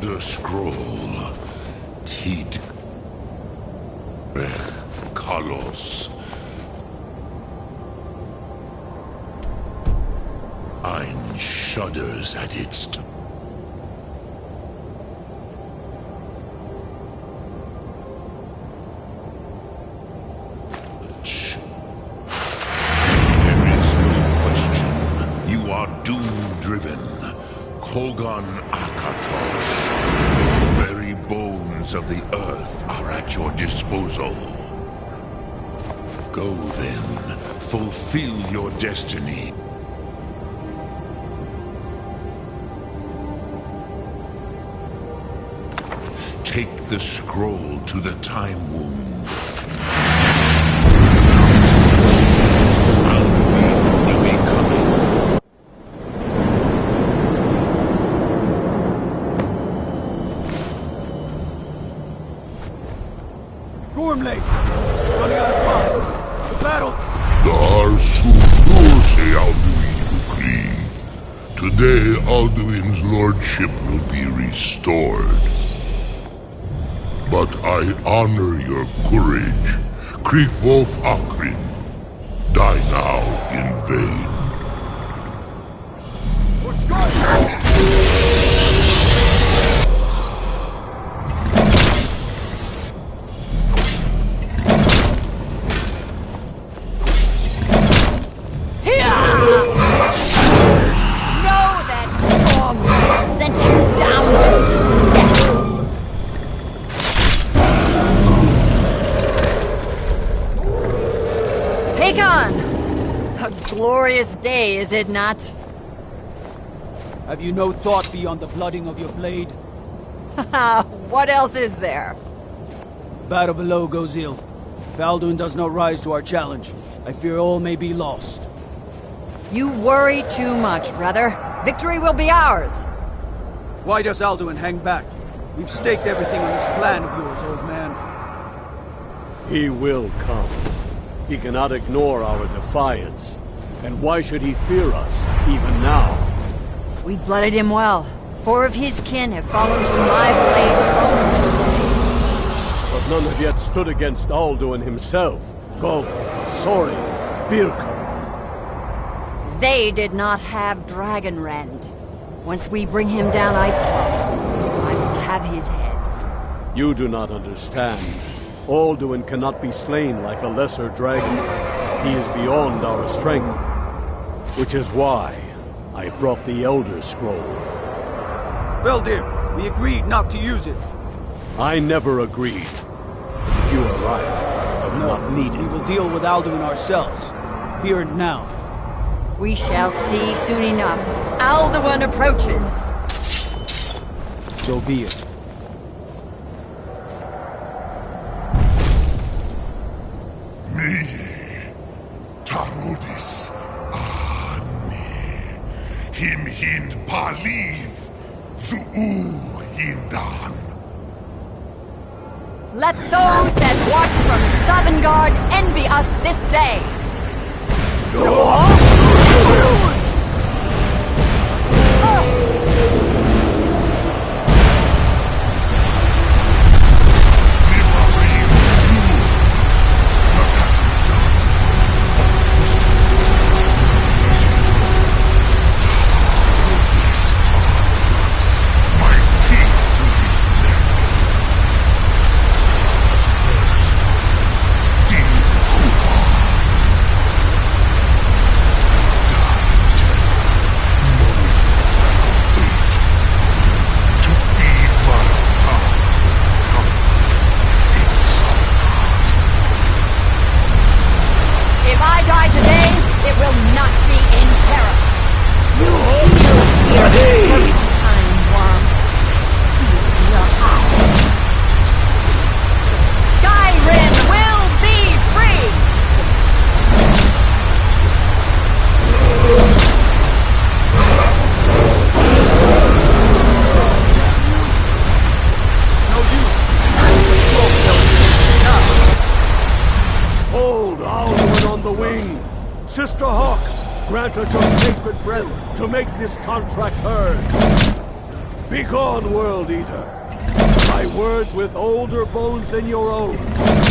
Elder Scroll. Tid. Kalos. Ein shudders at its touch. There is no question. You are doom-driven. Kogan Akatosh. The very bones of the earth are at your disposal. Go then, fulfill your destiny. Take the scroll to the time womb. Alduin will be coming. Gormley! Running out of time. The battle! Dar Sudose Alduin Ukri. Today, Alduin's lordship will be restored. But I honor your courage. Krifwolf Akrin. Die now in vain. For Scott! Glorious day, is it not? Have you no thought beyond the blooding of your blade? What else is there? Battle below goes ill. If Alduin does not rise to our challenge, I fear all may be lost. You worry too much, brother. Victory will be ours. Why does Alduin hang back? We've staked everything on this plan of yours, old man. He will come. He cannot ignore our defiance. And why should he fear us, even now? We blooded him well. 4 of his kin have fallen to my blade alone. But none have yet stood against Alduin himself. Gulf, Sori, Birka. They did not have Dragonrend. Once we bring him down, I promise, I will have his head. You do not understand. Alduin cannot be slain like a lesser dragon. He is beyond our strength. Which is why I brought the Elder Scroll. Veldir, we agreed not to use it. I never agreed. If you are right, I will not need We it. will deal with Alduin ourselves. Here and now. We shall see soon enough. Alduin approaches. So be it. Me, Tarodis, Him hind paliv, Zuu hindan. Let those that watch from Sovngarde envy us this day. Sister Hawk, grant us your sacred breath to make this contract heard. Begone, World Eater! My words with older bones than your own.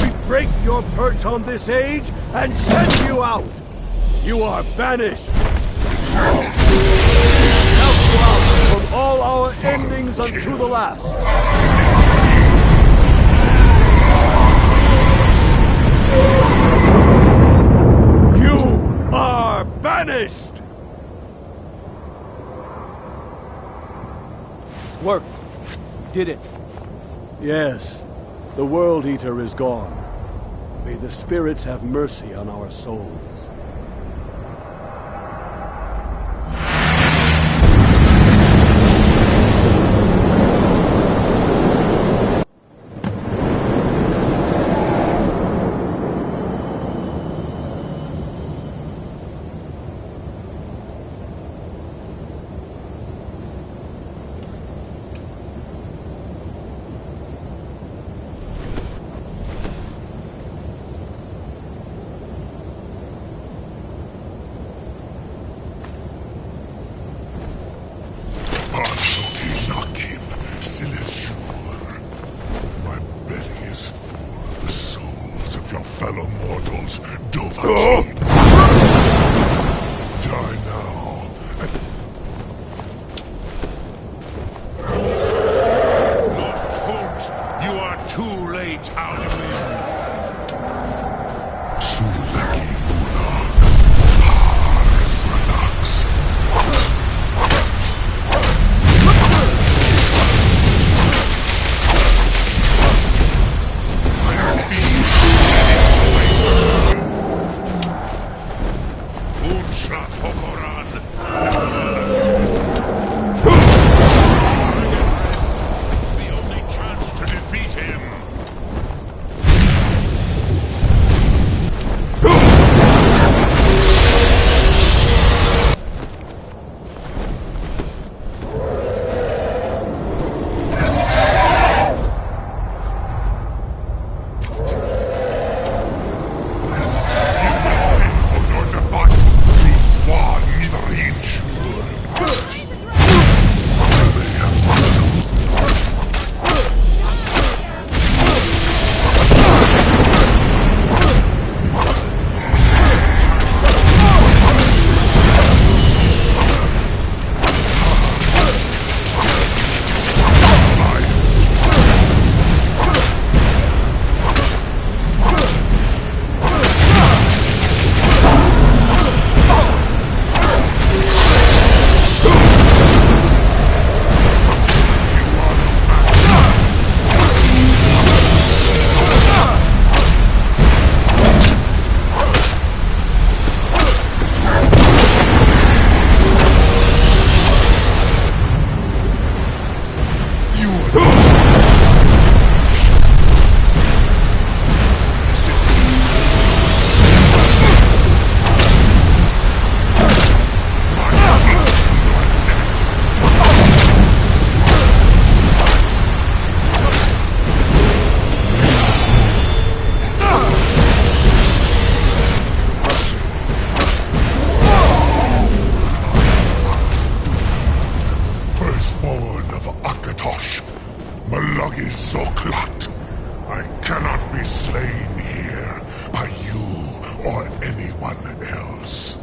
We break your perch on this age and send you out! You are banished! Count you out from all our endings unto the last! You are banished! Worked. Did it. Yes, the World Eater is gone. May the spirits have mercy on our souls. My belly is full of the souls of your fellow mortals, Dovahkiin. Die now, and Lord Holt, you are too late, Alduin. Sulaki Muna, Har Relax. Ultra Hokoran. It's the only chance to defeat him. Zoklat. I cannot be slain here by you or anyone else.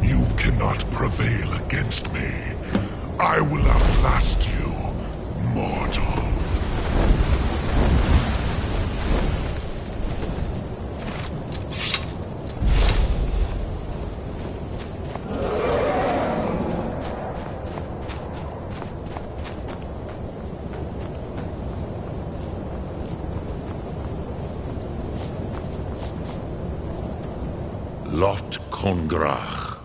You cannot prevail against me. I will outlast you, mortal. Lot Kongrach,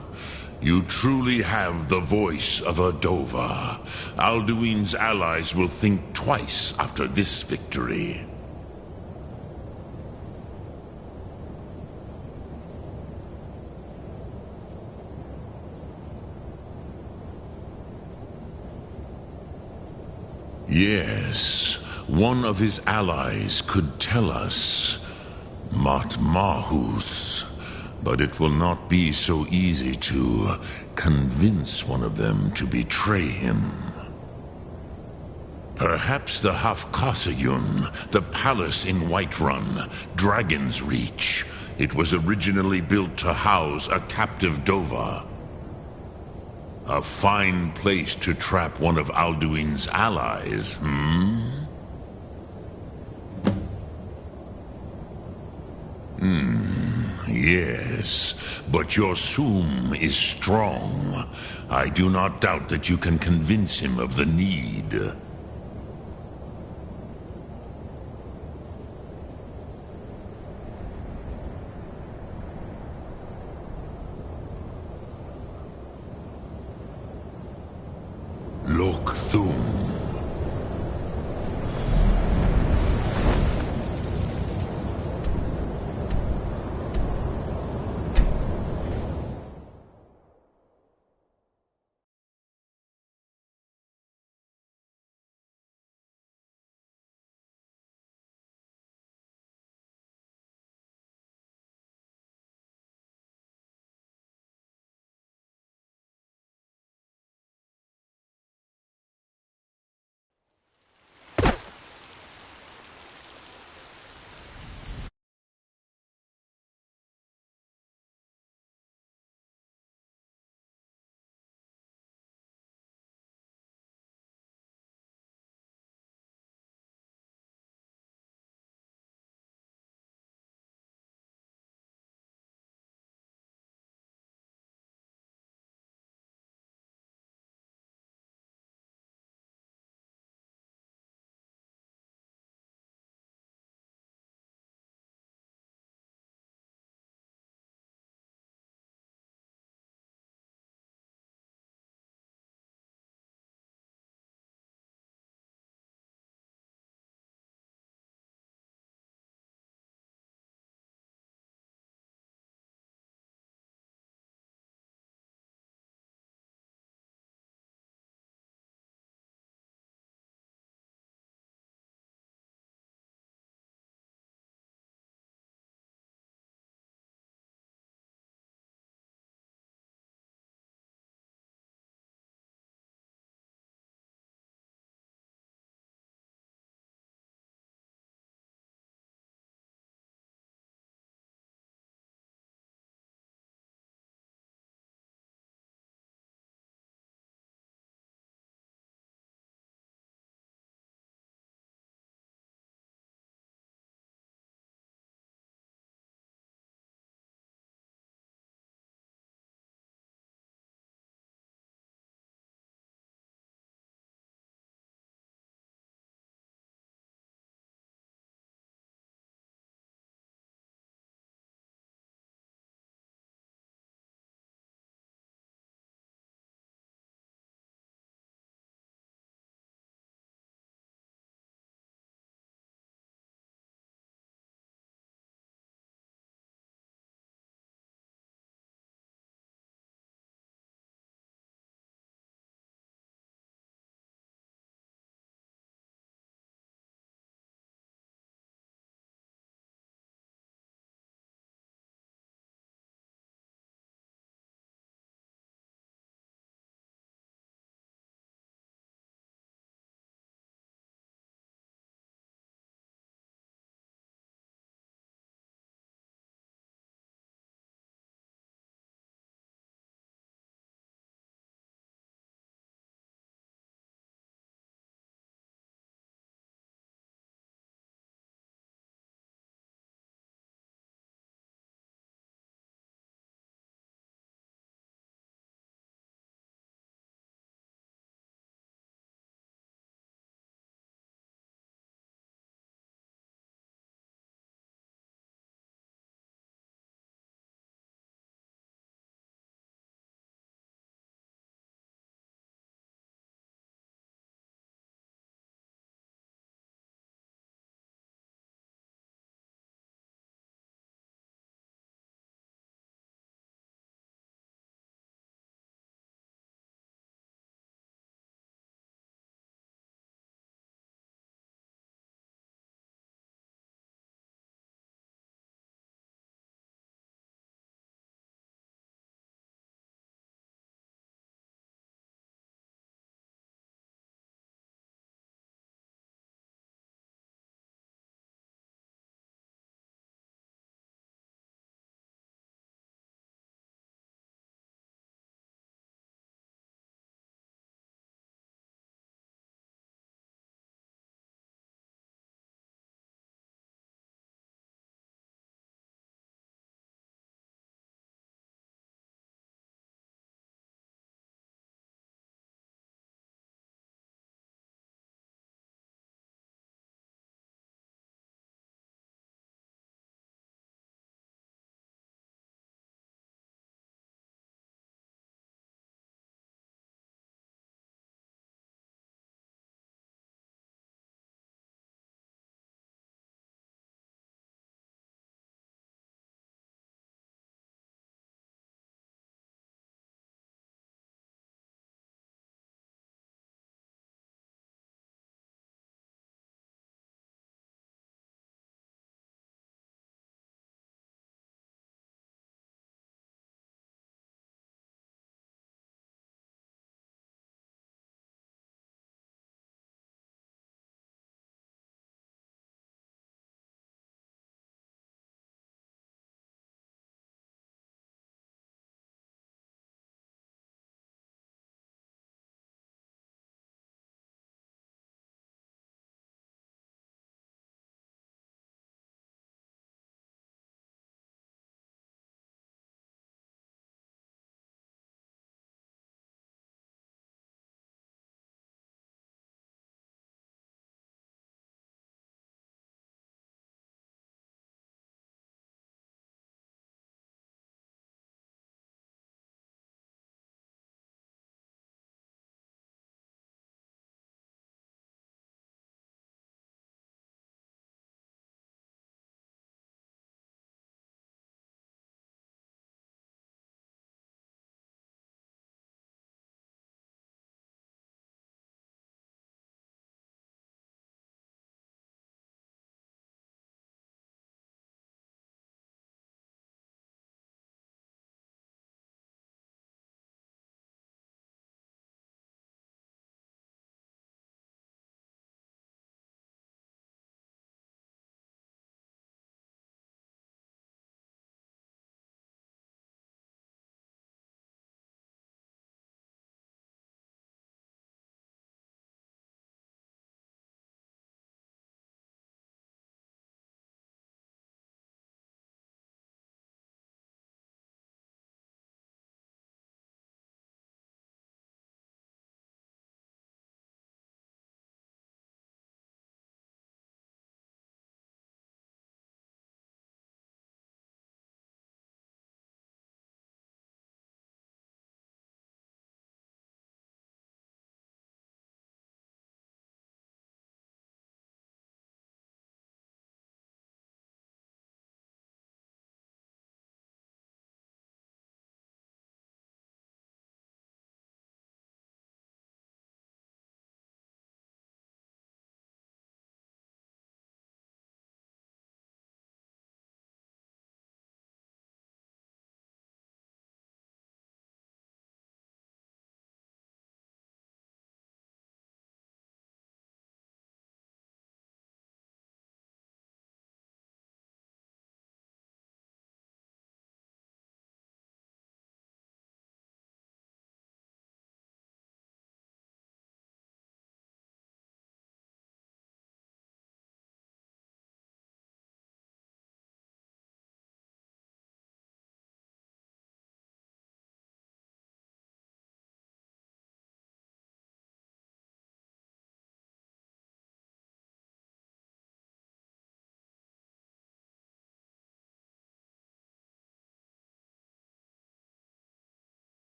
you truly have the voice of a Dova. Alduin's allies will think twice after this victory. Yes, one of his allies could tell us. Matmahus. But it will not be so easy to convince one of them to betray him. Perhaps the Hafkasayun, the palace in Whiterun, Dragon's Reach. It was originally built to house a captive Dova. A fine place to trap one of Alduin's allies, Yes, but your Soom is strong. I do not doubt that you can convince him of the need.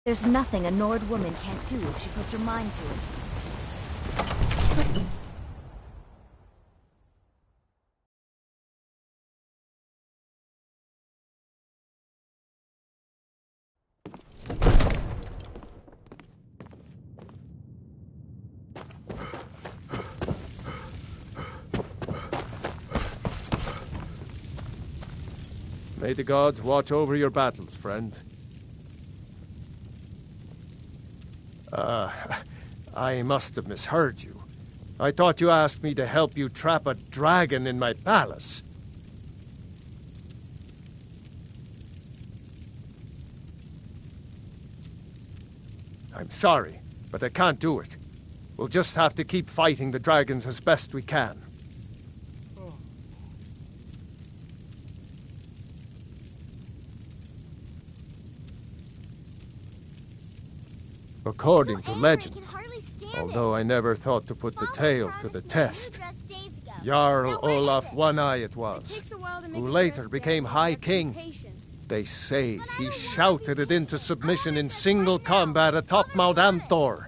There's nothing a Nord woman can't do if she puts her mind to it. May the gods watch over your battles, friend. I must have misheard you. I thought you asked me to help you trap a dragon in my palace. I'm sorry, but I can't do it. We'll just have to keep fighting the dragons as best we can. According to legend, although I never thought to put the tale to the test, Jarl Olaf One-Eye it was, who later became High King. They say he shouted it into submission in single combat atop Mount Anthor,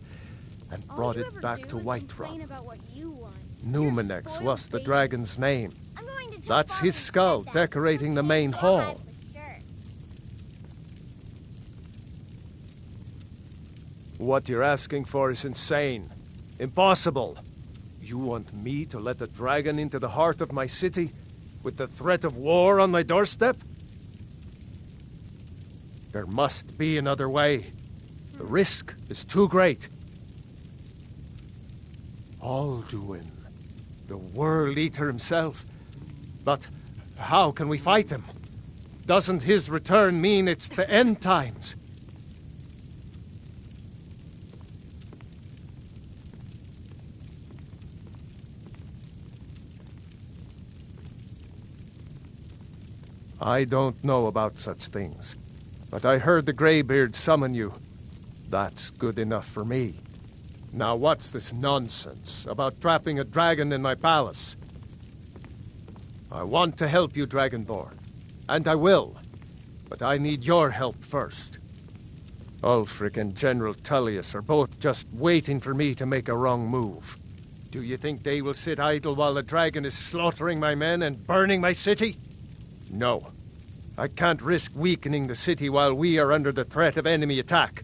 and brought it back to Whiterun. Numinex was the dragon's name. That's his skull decorating the main hall. What you're asking for is insane. Impossible. You want me to let a dragon into the heart of my city, with the threat of war on my doorstep? There must be another way. The risk is too great. Alduin, the World Eater himself. But how can we fight him? Doesn't his return mean it's the end times? I don't know about such things, but I heard the Greybeard summon you. That's good enough for me. Now what's this nonsense about trapping a dragon in my palace? I want to help you, Dragonborn, and I will, but I need your help first. Ulfric and General Tullius are both just waiting for me to make a wrong move. Do you think they will sit idle while the dragon is slaughtering my men and burning my city? No. I can't risk weakening the city while we are under the threat of enemy attack.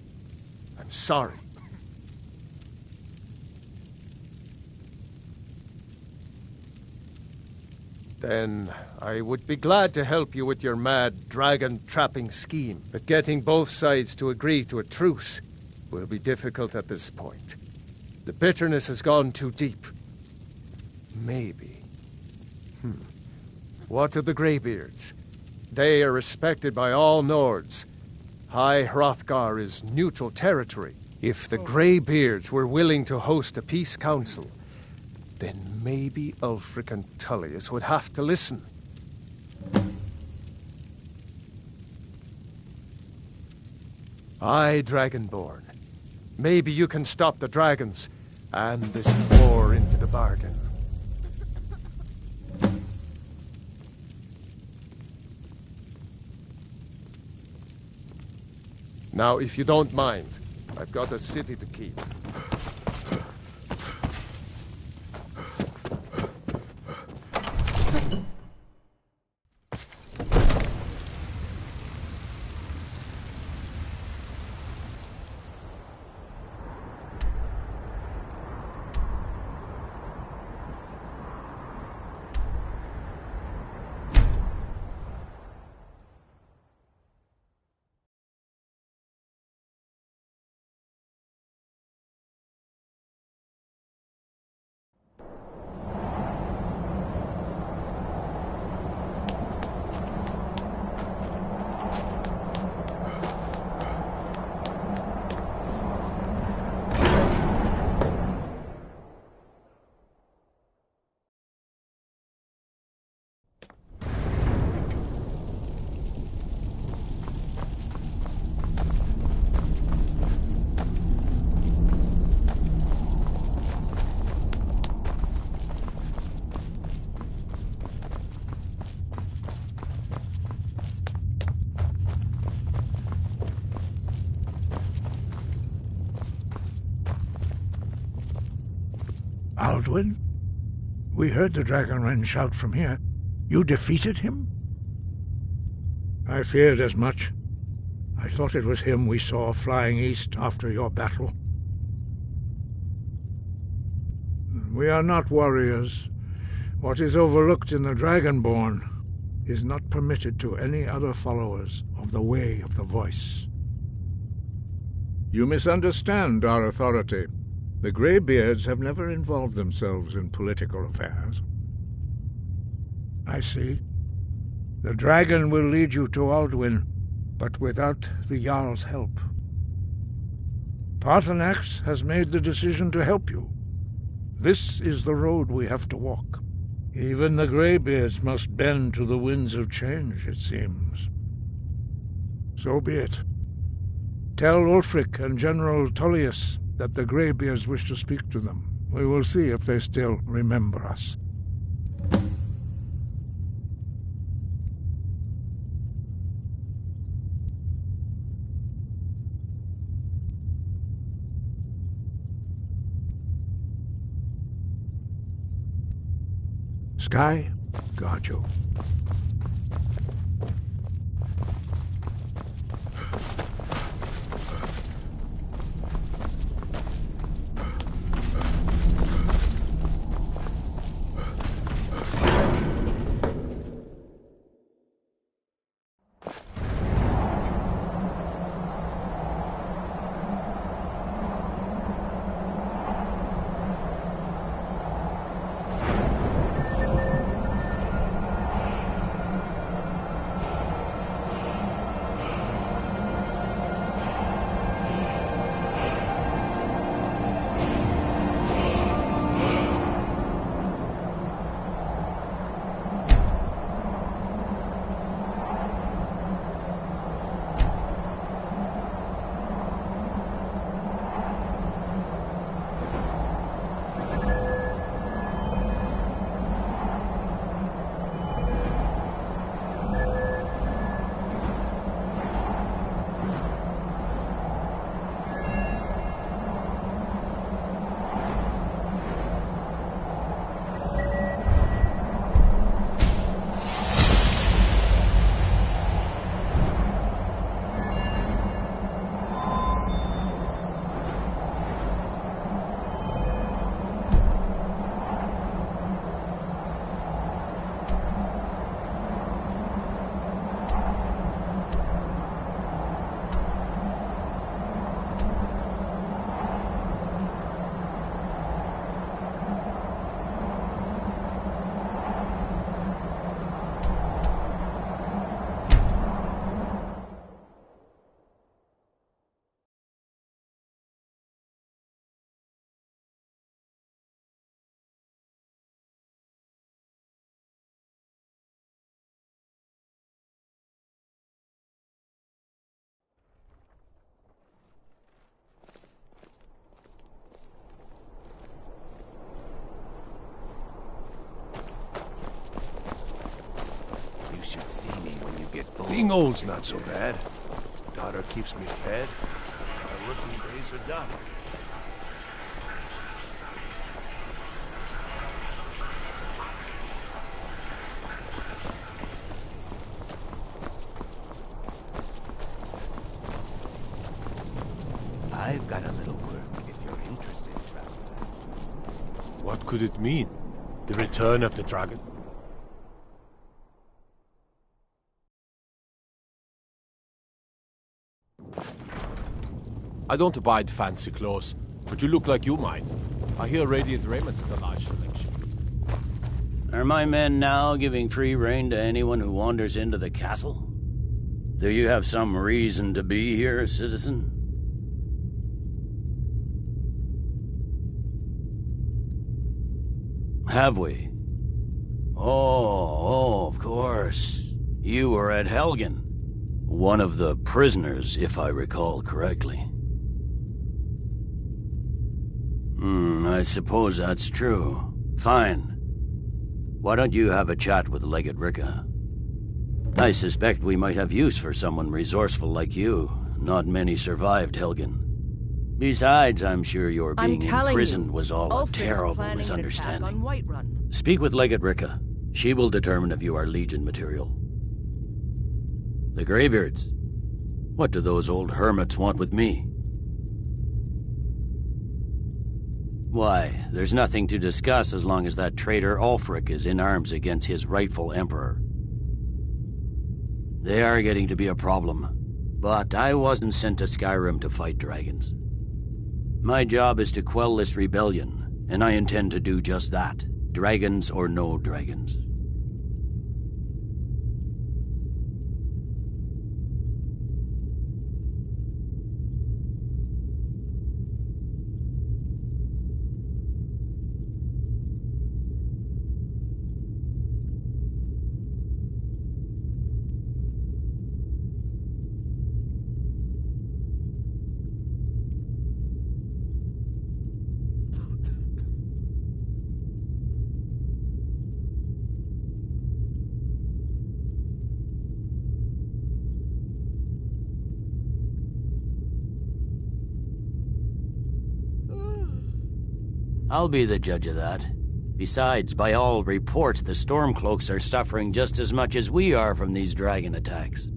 I'm sorry. Then I would be glad to help you with your mad dragon-trapping scheme, but getting both sides to agree to a truce will be difficult at this point. The bitterness has gone too deep. Maybe. What of the Greybeards? They are respected by all Nords. High Hrothgar is neutral territory. If the Greybeards were willing to host a peace council, then maybe Ulfric and Tullius would have to listen. Aye, Dragonborn. Maybe you can stop the dragons, and this war into the bargain. Now, if you don't mind, I've got a city to keep. Alduin? We heard the Dragonren shout from here. You defeated him? I feared as much. I thought it was him we saw flying east after your battle. We are not warriors. What is overlooked in the Dragonborn is not permitted to any other followers of the Way of the Voice. You misunderstand our authority. The Greybeards have never involved themselves in political affairs. I see. The dragon will lead you to Alduin, but without the Jarl's help. Paarthurnax has made the decision to help you. This is the road we have to walk. Even the Greybeards must bend to the winds of change, it seems. So be it. Tell Ulfric and General Tullius that the Greybeards wish to speak to them. We will see if they still remember us. Sky, guard you. Being old's not so bad. Daughter keeps me fed. My working days are done. I've got a little work if you're interested, traveler. What could it mean? The return of the dragon? I don't abide fancy clothes, but you look like you might. I hear Radiant Raiments has a large selection. Are my men now giving free rein to anyone who wanders into the castle? Do you have some reason to be here, citizen? Have we? Oh, of course. You were at Helgen. One of the prisoners, if I recall correctly. I suppose that's true. Fine. Why don't you have a chat with Legate Ricka? I suspect we might have use for someone resourceful like you. Not many survived Helgen. Besides, I'm sure your I'm being telling imprisoned you, was all a Ulfric's terrible planning an attack misunderstanding. on Whiterun. Speak with Legate Ricca. She will determine if you are Legion material. The Greybeards. What do those old hermits want with me? Why, there's nothing to discuss as long as that traitor Ulfric is in arms against his rightful emperor. They are getting to be a problem, but I wasn't sent to Skyrim to fight dragons. My job is to quell this rebellion, and I intend to do just that, dragons or no dragons. I'll be the judge of that. Besides, by all reports, the Stormcloaks are suffering just as much as we are from these dragon attacks.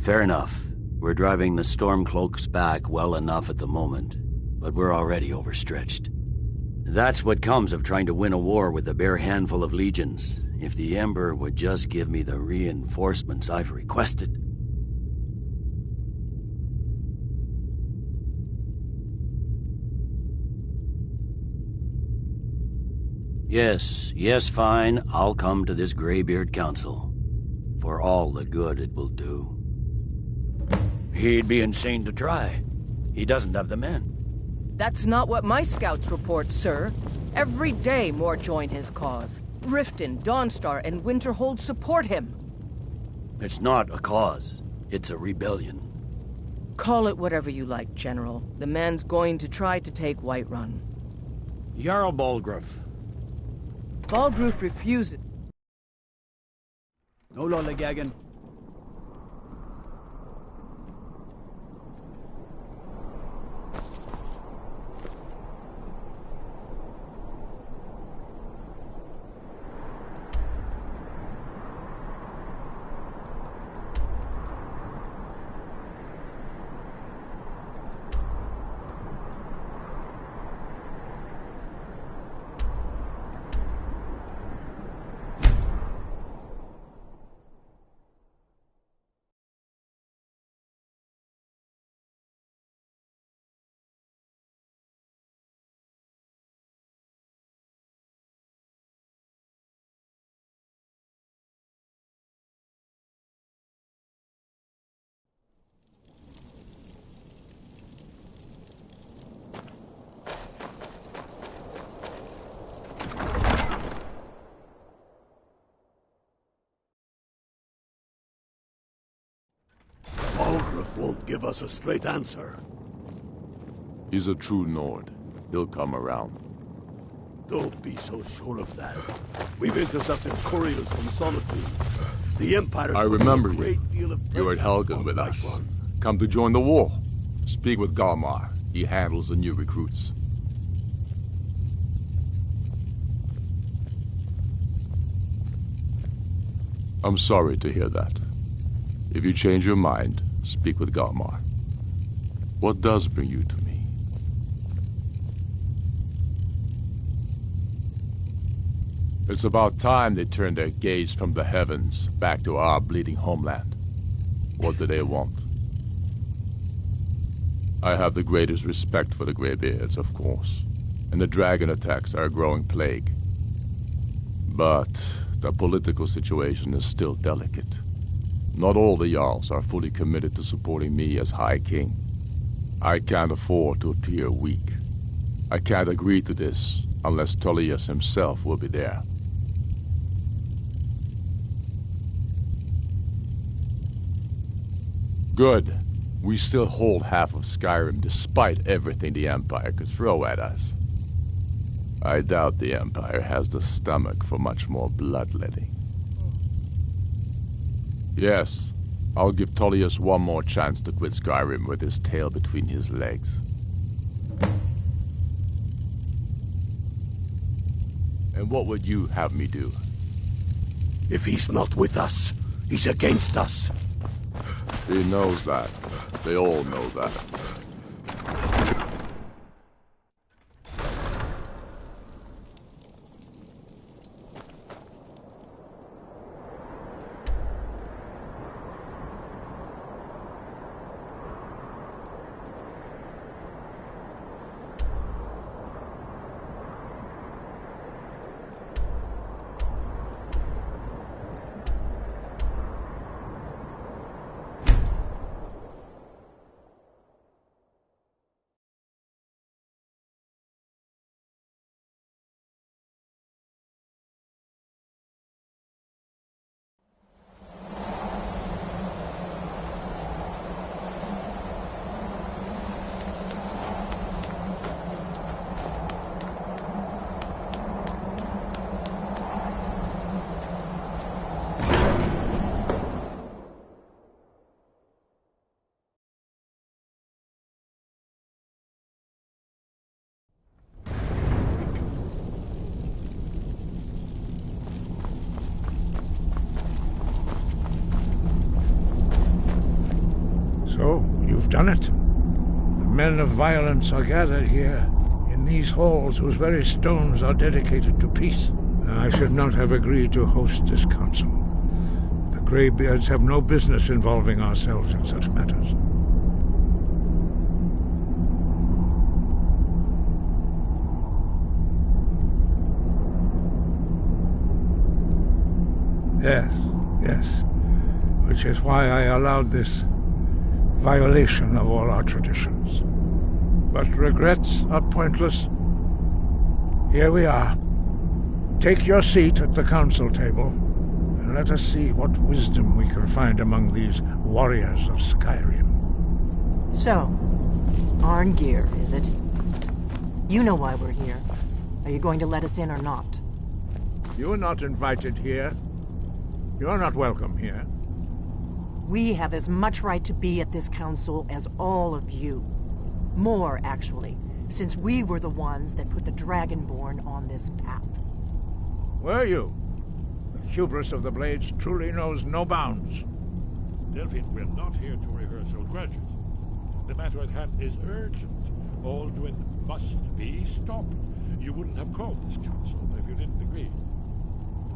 Fair enough. We're driving the Stormcloaks back well enough at the moment, but we're already overstretched. That's what comes of trying to win a war with a bare handful of legions. If the Emperor would just give me the reinforcements I've requested. Yes, fine. I'll come to this Greybeard Council. For all the good it will do. He'd be insane to try. He doesn't have the men. That's not what my scouts report, sir. Every day more join his cause. Riften, Dawnstar, and Winterhold support him. It's not a cause. It's a rebellion. Call it whatever you like, General. The man's going to try to take Whiterun. Jarl Balgruuf. Baldroof refuses. No lollygagging. Balgruuf won't give us a straight answer. He's a true Nord. He'll come around. Don't be so sure of that. We've intercepted couriers from Solitude. The Empire. I remember you. You were at Helgen with us. Come to join the war. Speak with Galmar. He handles the new recruits. I'm sorry to hear that. If you change your mind, speak with Galmar. What does bring you to me? It's about time they turned their gaze from the heavens back to our bleeding homeland. What do they want? I have the greatest respect for the Greybeards, of course, and the dragon attacks are a growing plague. But the political situation is still delicate. Not all the Jarls are fully committed to supporting me as High King. I can't afford to appear weak. I can't agree to this unless Tullius himself will be there. Good. We still hold half of Skyrim despite everything the Empire could throw at us. I doubt the Empire has the stomach for much more bloodletting. Yes. I'll give Tullius one more chance to quit Skyrim with his tail between his legs. And what would you have me do? If he's not with us, he's against us. He knows that. They all know that. So, you've done it. The men of violence are gathered here, in these halls whose very stones are dedicated to peace. I should not have agreed to host this council. The Greybeards have no business involving ourselves in such matters. Yes. Which is why I allowed this violation of all our traditions. But regrets are pointless. Here we are. Take your seat at the council table, and let us see what wisdom we can find among these warriors of Skyrim. So, Arngeir, is it? You know why we're here. Are you going to let us in or not? You are not invited here. You are not welcome here. We have as much right to be at this council as all of you. More, actually, since we were the ones that put the Dragonborn on this path. Were you? The hubris of the Blades truly knows no bounds. Delphine, we're not here to rehearse old grudges. The matter at hand is urgent. Alduin must be stopped. You wouldn't have called this council if you didn't agree.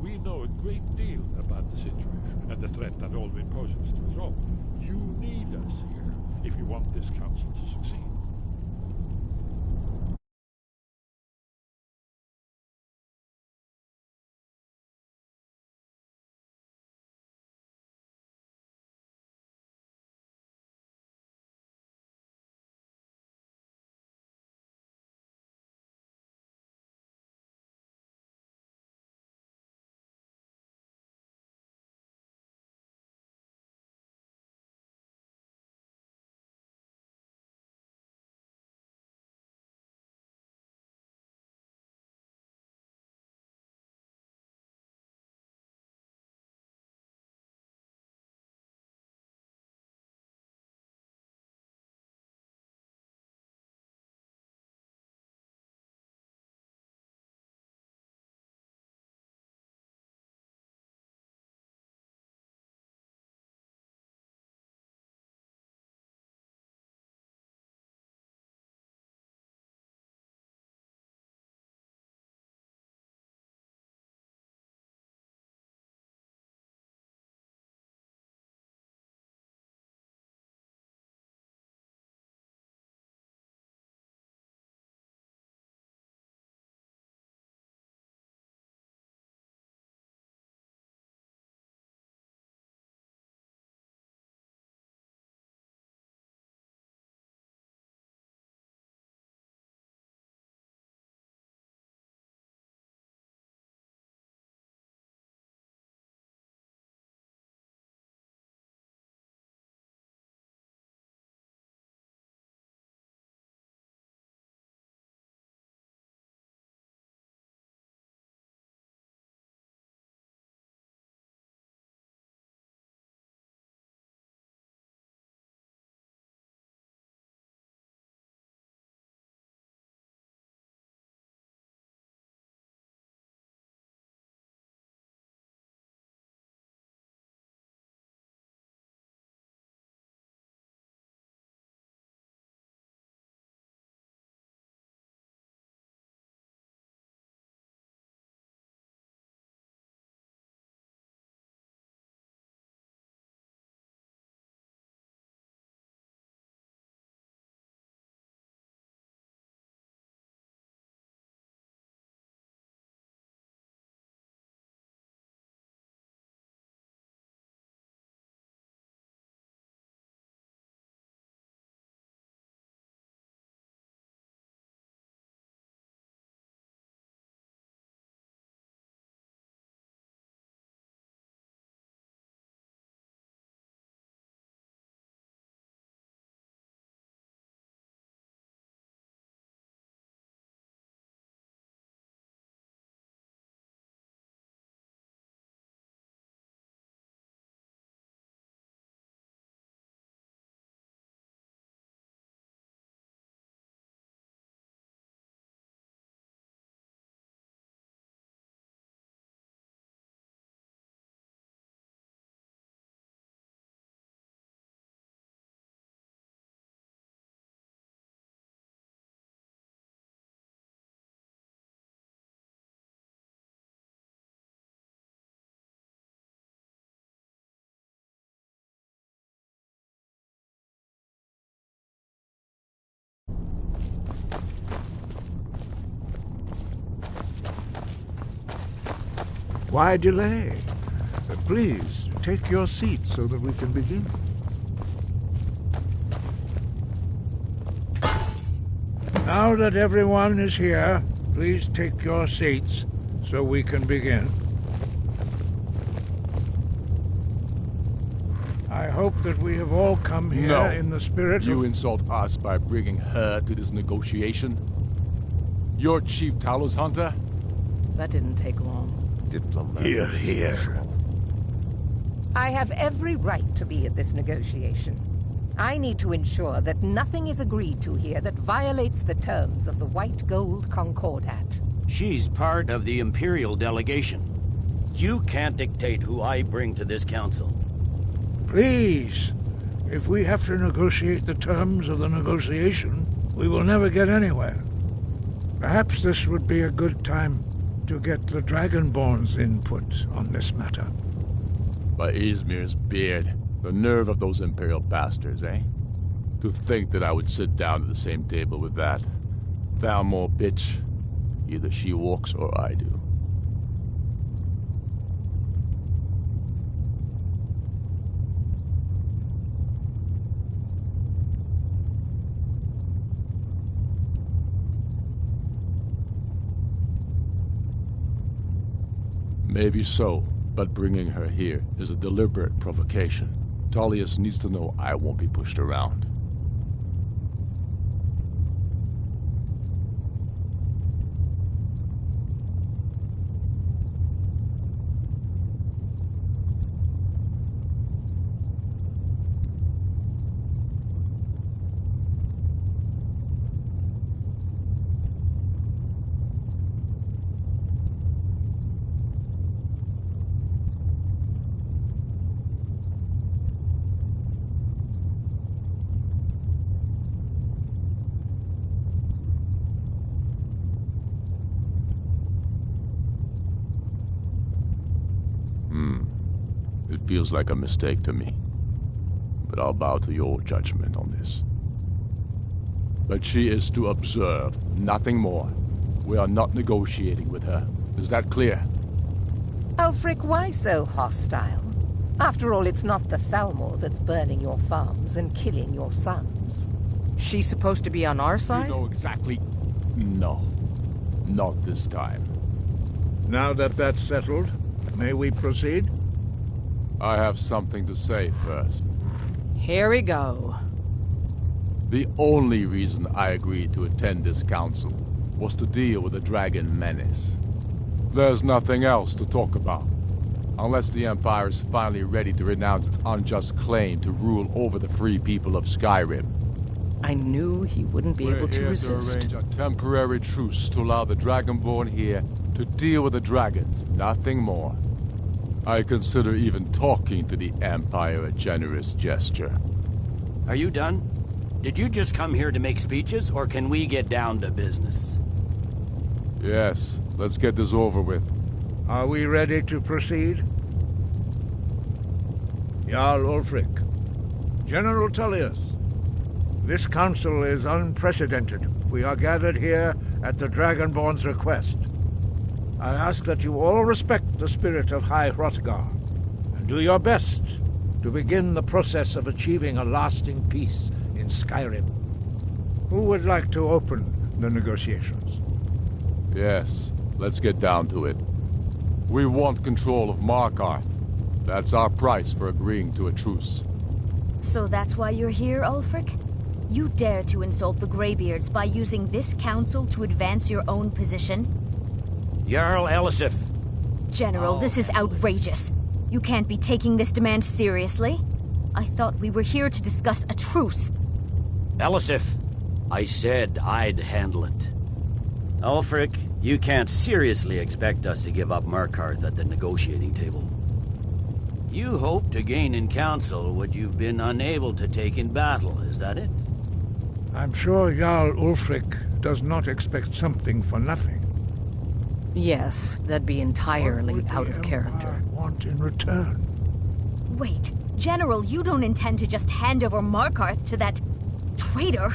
We know a great deal about the situation and the threat that Alduin poses to us all. You need us here if you want this council to succeed. Why delay? Please, take your seat so that we can begin. Now that everyone is here, please take your seats so we can begin. I hope that we have all come here in the spirit of... You insult us by bringing her to this negotiation? You're Chief Talos Hunter? That didn't take long. Hear, hear. I have every right to be at this negotiation. I need to ensure that nothing is agreed to here that violates the terms of the White Gold Concordat. She's part of the Imperial delegation. You can't dictate who I bring to this council. Please, if we have to negotiate the terms of the negotiation, we will never get anywhere. Perhaps this would be a good time to get the Dragonborn's input on this matter. By Izmir's beard, the nerve of those Imperial bastards, eh? To think that I would sit down at the same table with that Thalmor bitch. Either she walks or I do. Maybe so, but bringing her here is a deliberate provocation. Tullius needs to know I won't be pushed around. It feels like a mistake to me, but I'll bow to your judgment on this. But she is to observe, nothing more. We are not negotiating with her. Is that clear? Ulfric, why so hostile? After all, it's not the Thalmor that's burning your farms and killing your sons. She's supposed to be on our side? You know exactly... No. Not this time. Now that that's settled, may we proceed? I have something to say first. Here we go. The only reason I agreed to attend this council was to deal with the dragon menace. There's nothing else to talk about. Unless the Empire is finally ready to renounce its unjust claim to rule over the free people of Skyrim. I knew he wouldn't be able to resist. We're here to arrange a temporary truce to allow the Dragonborn here to deal with the dragons, nothing more. I consider even talking to the Empire a generous gesture. Are you done? Did you just come here to make speeches, or can we get down to business? Yes, let's get this over with. Are we ready to proceed? Jarl Ulfric, General Tullius, this council is unprecedented. We are gathered here at the Dragonborn's request. I ask that you all respect the spirit of High Hrothgar, and do your best to begin the process of achieving a lasting peace in Skyrim. Who would like to open the negotiations? Yes, let's get down to it. We want control of Markarth. That's our price for agreeing to a truce. So that's why you're here, Ulfric? You dare to insult the Greybeards by using this council to advance your own position? Jarl Elisif. General, this is outrageous. You can't be taking this demand seriously. I thought we were here to discuss a truce. Elisif, I said I'd handle it. Ulfric, you can't seriously expect us to give up Markarth at the negotiating table. You hope to gain in council what you've been unable to take in battle, is that it? I'm sure Jarl Ulfric does not expect something for nothing. Yes, that'd be entirely out of character. What would the Empire want in return? Wait, General, you don't intend to just hand over Markarth to that traitor?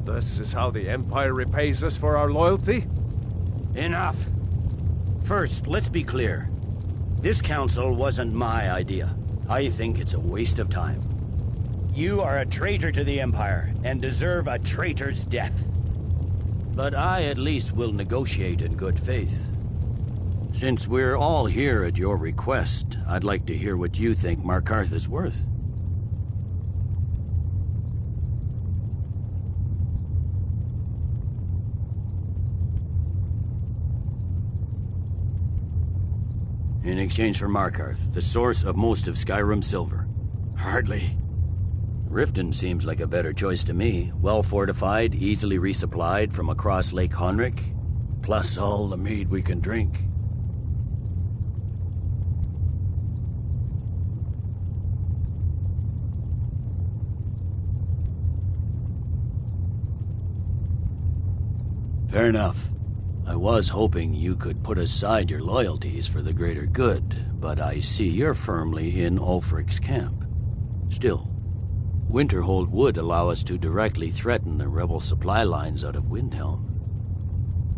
This is how the Empire repays us for our loyalty? Enough. First, let's be clear. This council wasn't my idea. I think it's a waste of time. You are a traitor to the Empire and deserve a traitor's death. But I at least will negotiate in good faith. Since we're all here at your request, I'd like to hear what you think Markarth is worth. In exchange for Markarth, the source of most of Skyrim's silver. Hardly. Riften seems like a better choice to me. Well fortified, easily resupplied from across Lake Honrick, plus all the mead we can drink. Fair enough. I was hoping you could put aside your loyalties for the greater good, but I see you're firmly in Ulfric's camp. Still, Winterhold would allow us to directly threaten the rebel supply lines out of Windhelm.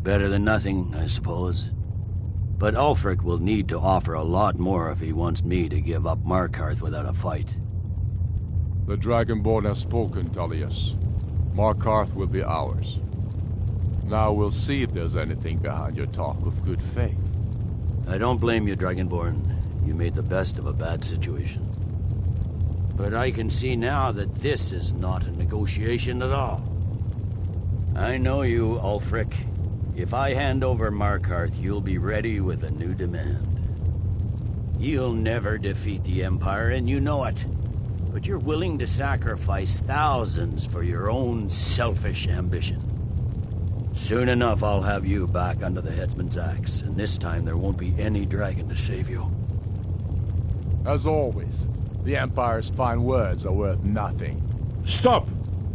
Better than nothing, I suppose. But Ulfric will need to offer a lot more if he wants me to give up Markarth without a fight. The Dragonborn has spoken, Tullius. Markarth will be ours. Now we'll see if there's anything behind your talk of good faith. I don't blame you, Dragonborn. You made the best of a bad situation. But I can see now that this is not a negotiation at all. I know you, Ulfric. If I hand over Markarth, you'll be ready with a new demand. You'll never defeat the Empire, and you know it. But you're willing to sacrifice thousands for your own selfish ambition. Soon enough, I'll have you back under the headsman's axe, and this time there won't be any dragon to save you. As always, the Empire's fine words are worth nothing. Stop!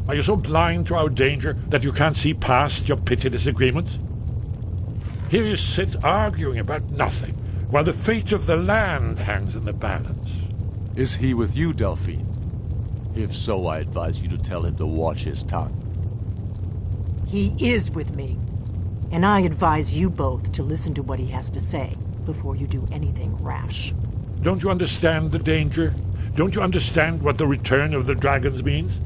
Are you so blind to our danger that you can't see past your petty disagreements? Here you sit arguing about nothing, while the fate of the land hangs in the balance. Is he with you, Delphine? If so, I advise you to tell him to watch his tongue. He is with me, and I advise you both to listen to what he has to say before you do anything rash. Don't you understand the danger? Don't you understand what the return of the dragons means?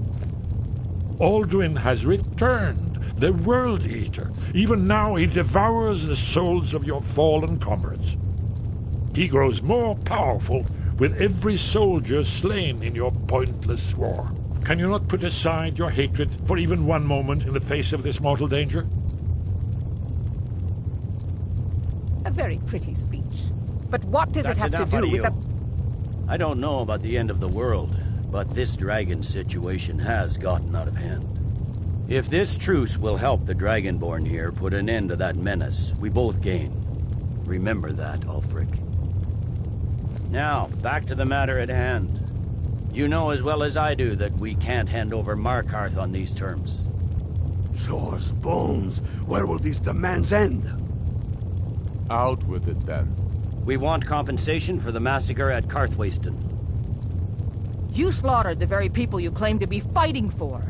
Alduin has returned, the World Eater. Even now he devours the souls of your fallen comrades. He grows more powerful with every soldier slain in your pointless war. Can you not put aside your hatred for even one moment in the face of this mortal danger? A very pretty speech. But what does it have to do with the... I don't know about the end of the world, but this dragon situation has gotten out of hand. If this truce will help the Dragonborn here put an end to that menace, we both gain. Remember that, Ulfric. Now, back to the matter at hand. You know as well as I do that we can't hand over Markarth on these terms. Shores, bones, where will these demands end? Out with it, then. We want compensation for the massacre at Karthwasten. You slaughtered the very people you claim to be fighting for.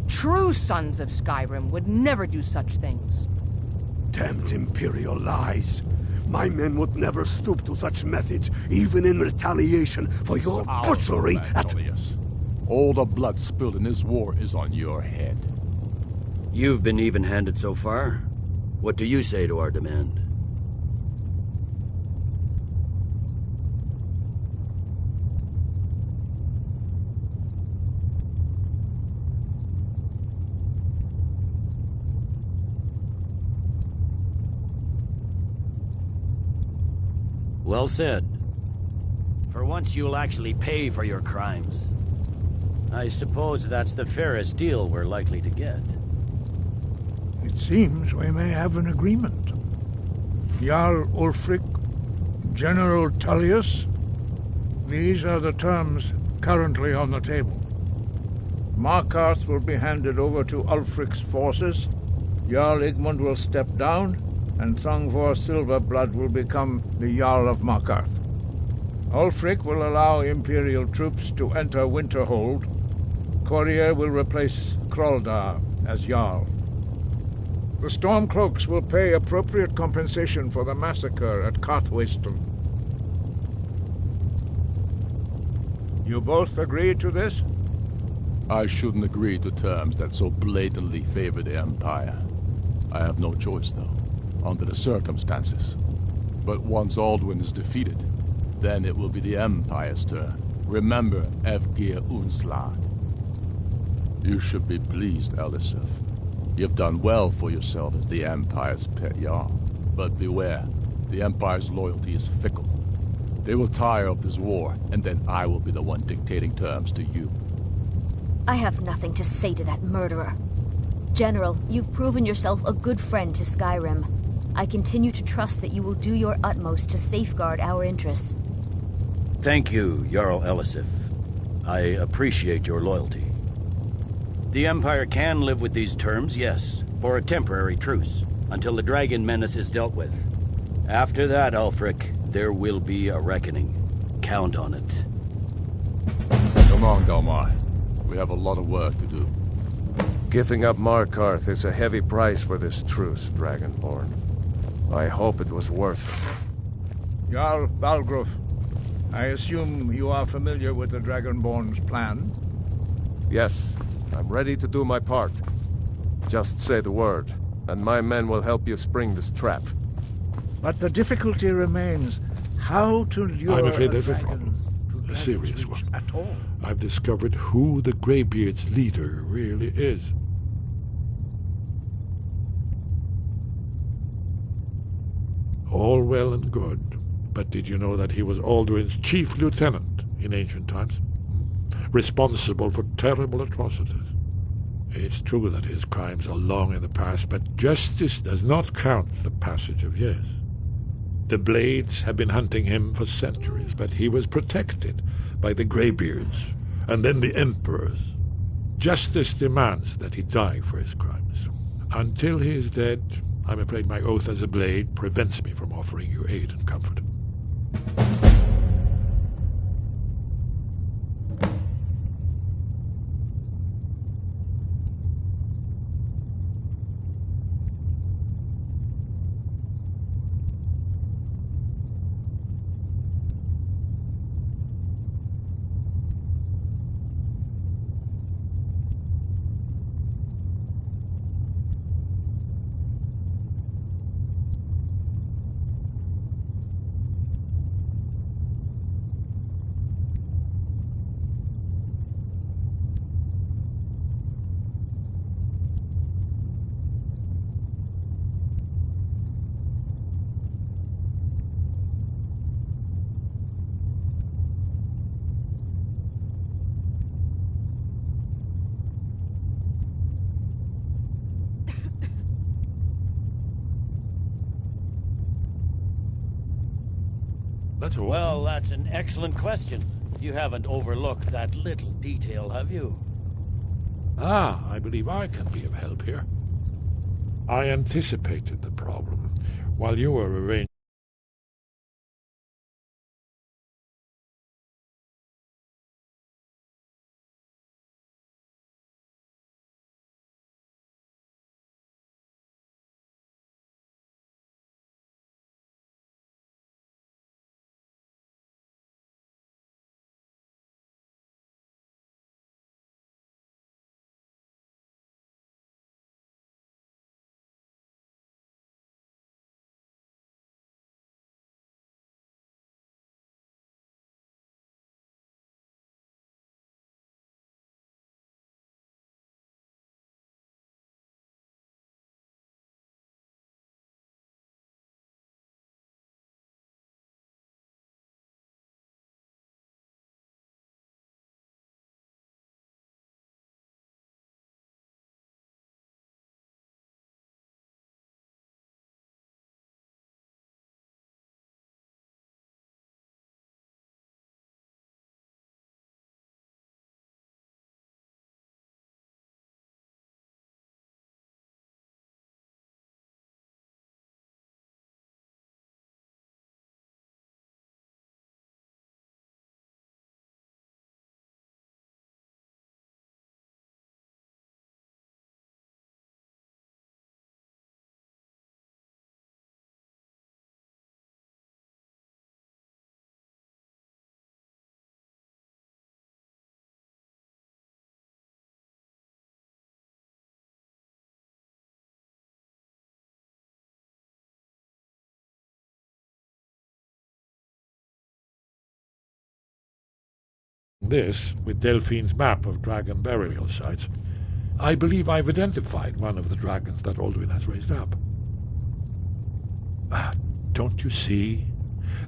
True sons of Skyrim would never do such things. Damned Imperial lies. My men would never stoop to such methods, even in retaliation for your butchery at... All the blood spilled in this war is on your head. You've been even-handed so far. What do you say to our demand? Well said. For once you'll actually pay for your crimes. I suppose that's the fairest deal we're likely to get. It seems we may have an agreement. Jarl Ulfric, General Tullius, these are the terms currently on the table. Markarth will be handed over to Ulfric's forces, Jarl Igmund will step down, and Thongvor Silverblood will become the Jarl of Markarth. Ulfric will allow Imperial troops to enter Winterhold. Courier will replace Kroldar as Jarl. The Stormcloaks will pay appropriate compensation for the massacre at Karthwasten. You both agreed to this? I shouldn't agree to terms that so blatantly favor the Empire. I have no choice, though, under the circumstances. But once Alduin is defeated, then it will be the Empire's turn. Remember Evgir Unslad. You should be pleased, Elisif. You've done well for yourself as the Empire's pet Jarl. But beware, the Empire's loyalty is fickle. They will tire of this war, and then I will be the one dictating terms to you. I have nothing to say to that murderer. General, you've proven yourself a good friend to Skyrim. I continue to trust that you will do your utmost to safeguard our interests. Thank you, Jarl Elisif. I appreciate your loyalty. The Empire can live with these terms, yes, for a temporary truce, until the dragon menace is dealt with. After that, Ulfric, there will be a reckoning. Count on it. Come on, Dalmar. We have a lot of work to do. Giving up Markarth is a heavy price for this truce, Dragonborn. I hope it was worth it. Jarl Balgruf, I assume you are familiar with the Dragonborn's plan? Yes, I'm ready to do my part. Just say the word, and my men will help you spring this trap. But the difficulty remains how to lure I'm afraid there's a dragon problem. A serious one. At all. I've discovered who the Greybeard's leader really is. All well and good, but did you know that he was Alduin's chief lieutenant in ancient times? Responsible for terrible atrocities. It's true that his crimes are long in the past, but justice does not count the passage of years. The Blades have been hunting him for centuries, but he was protected by the Greybeards, and then the Emperors. Justice demands that he die for his crimes. Until he is dead, I'm afraid my oath as a Blade prevents me from offering you aid and comfort. Well, that's an excellent question. You haven't overlooked that little detail, have you? Ah, I believe I can be of help here. I anticipated the problem while you were arranging this with Delphine's map of dragon burial sites. I believe I've identified one of the dragons that Alduin has raised up. Don't you see?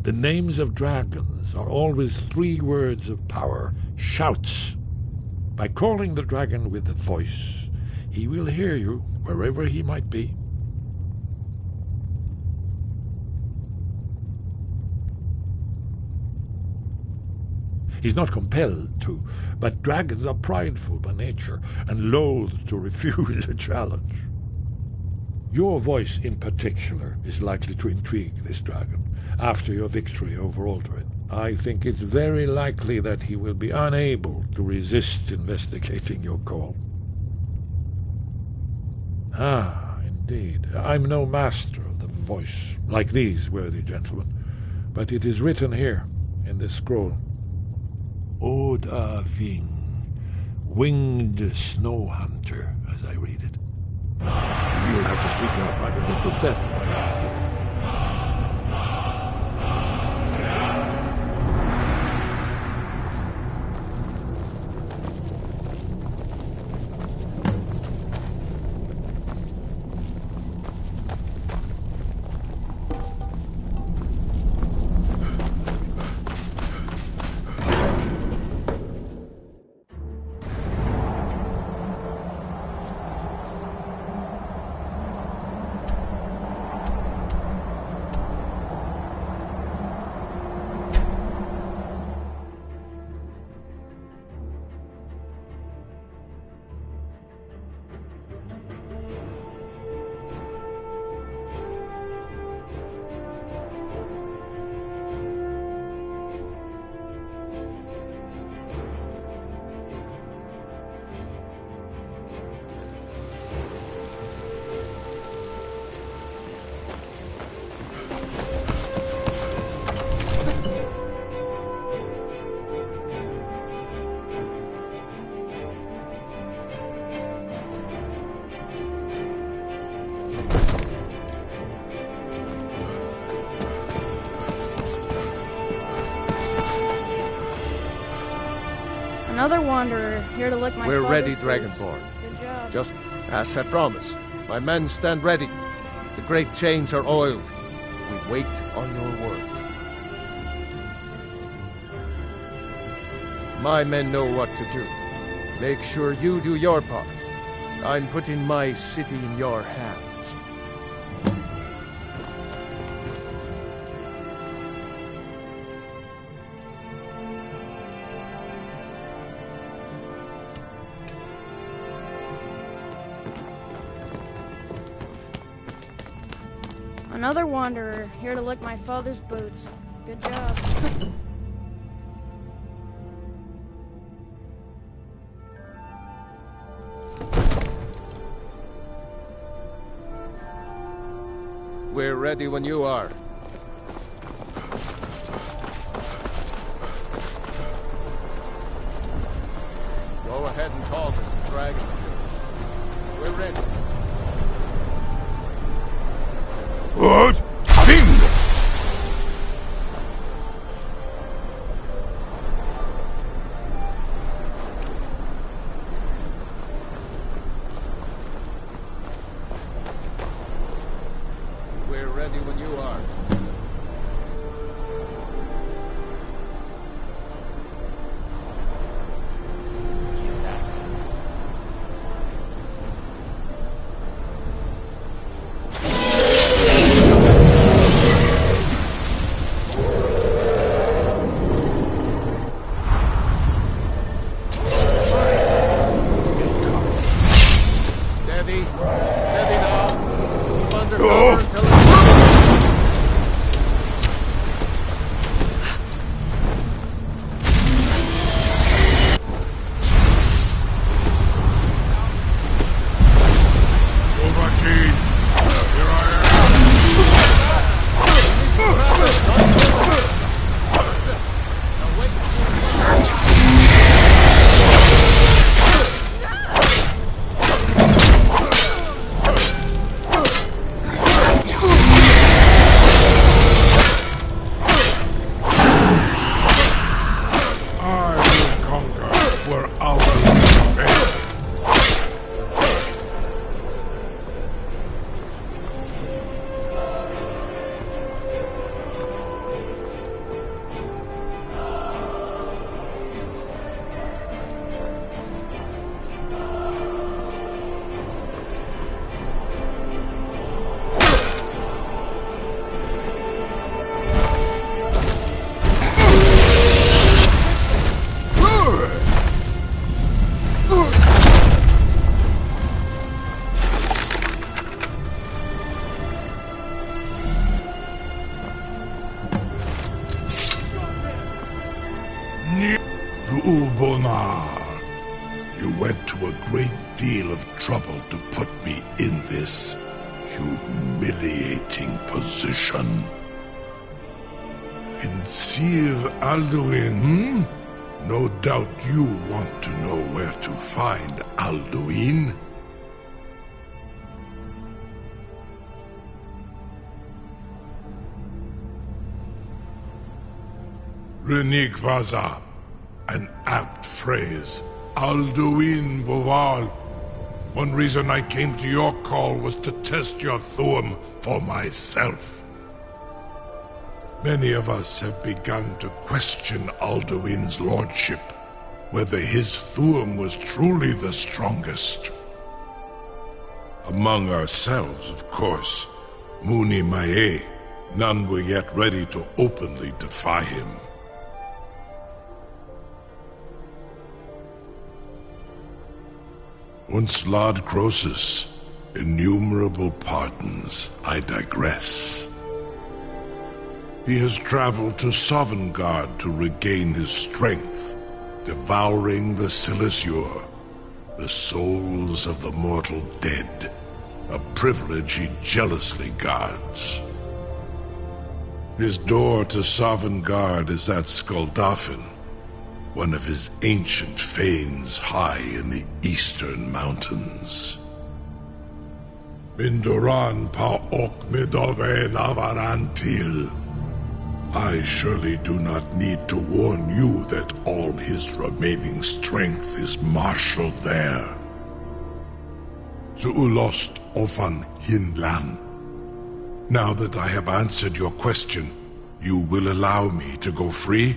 The names of dragons are always 3 words of power, shouts. By calling the dragon with the voice, he will hear you wherever he might be. He's not compelled to, but dragons are prideful by nature and loath to refuse a challenge. Your voice in particular is likely to intrigue this dragon after your victory over Alduin. I think it's very likely that he will be unable to resist investigating your call. Indeed. I'm no master of the voice, like these worthy gentlemen, but it is written here in this scroll. Oda Ving, winged snow hunter, as I read it. You'll have to speak up. I'm a little deaf by right here. Another wanderer, here to lick my We're father's ready, boots. Dragonborn. Good job. Just as I promised. My men stand ready. The great chains are oiled. We wait on your word. My men know what to do. Make sure you do your part. I'm putting my city in your hands. Another wanderer, here to lick my father's boots. Good job. We're ready when you are. Go ahead and call this the dragon. We're ready. What? Bingo! We're ready when you are. Steady now. Move under cover until it's... Zuubonar, you went to a great deal of trouble to put me in this humiliating position. In Sir Alduin, No doubt you want to know where to find Alduin. Renigvaza, an apt phrase. Alduin Boval. One reason I came to your call was to test your Thuum for myself. Many of us have begun to question Alduin's lordship, whether his Thuum was truly the strongest. Among ourselves, of course, Muni Mae, none were yet ready to openly defy him. Once Lord Croesus, innumerable pardons, I digress. He has traveled to Sovngarde to regain his strength, devouring the Silesure, the souls of the mortal dead, a privilege he jealously guards. His door to Sovngarde is at Skuldafn, one of his ancient fanes high in the eastern mountains. Mindoran pa ok midove navarantil. I surely do not need to warn you that all his remaining strength is marshaled there. Zuulost ofan hinlan. Now that I have answered your question, you will allow me to go free?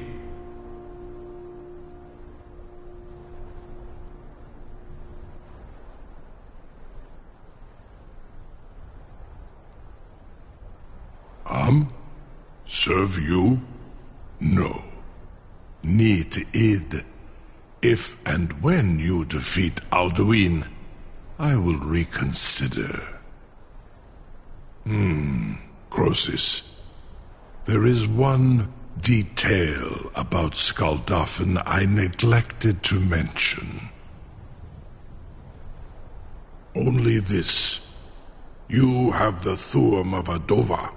Serve you? No. Need id. If and when you defeat Alduin, I will reconsider. Croesus. There is one detail about Skuldafn I neglected to mention. Only this. You have the Thuum of a Dova.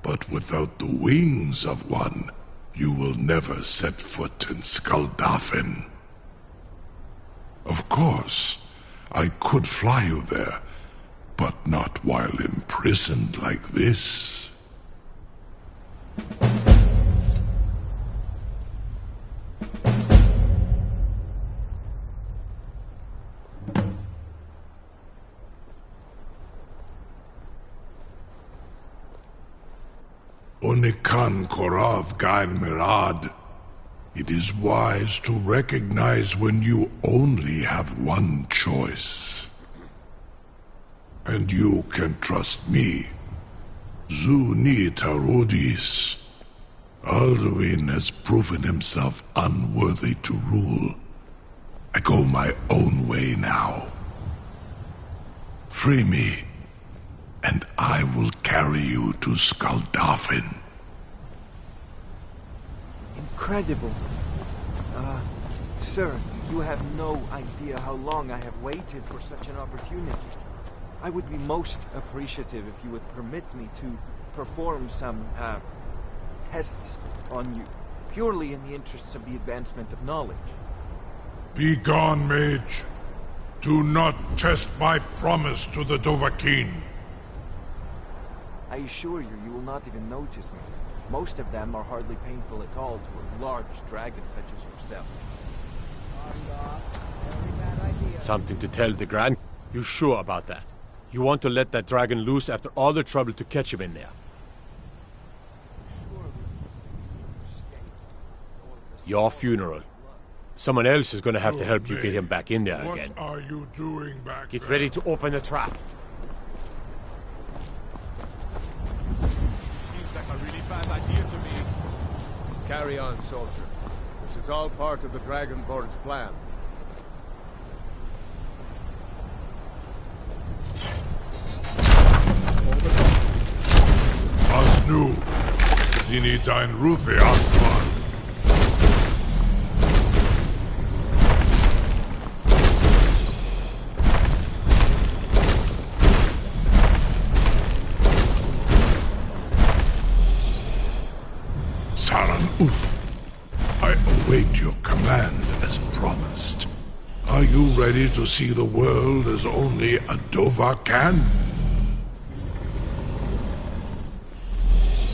But without the wings of one, you will never set foot in Skuldafn. Of course, I could fly you there, but not while imprisoned like this. Onikan Korav Gair Mirad. It is wise to recognize when you only have one choice. And you can trust me. Zuni Tarudis. Alduin has proven himself unworthy to rule. I go my own way now. Free me, and I will carry you to Skuldafn. Incredible. Sir, you have no idea how long I have waited for such an opportunity. I would be most appreciative if you would permit me to perform some, tests on you, purely in the interests of the advancement of knowledge. Be gone, mage. Do not test my promise to the Dovahkiin. I assure you, you will not even notice them. Most of them are hardly painful at all to a large dragon such as yourself. Something to tell the Grand? You sure about that? You want to let that dragon loose after all the trouble to catch him in there? Your funeral. Someone else is going to have to help you get him back in there again. What are you doing back Get there? ready to open the trap. Seems like a really bad idea to me. Carry on, soldier. This is all part of the Dragonborn's plan. Asnu. Dini dein Rufe Aslan. I await your command as promised. Are you ready to see the world as only a Dova can?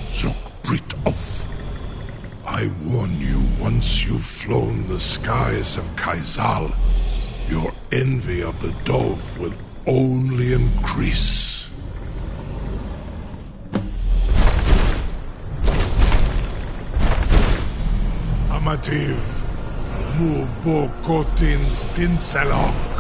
Zuk Brit Oth. I warn you, once you've flown the skies of Kaizal, your envy of the Dove will only increase. Amativ, mu bo kotin stinselok.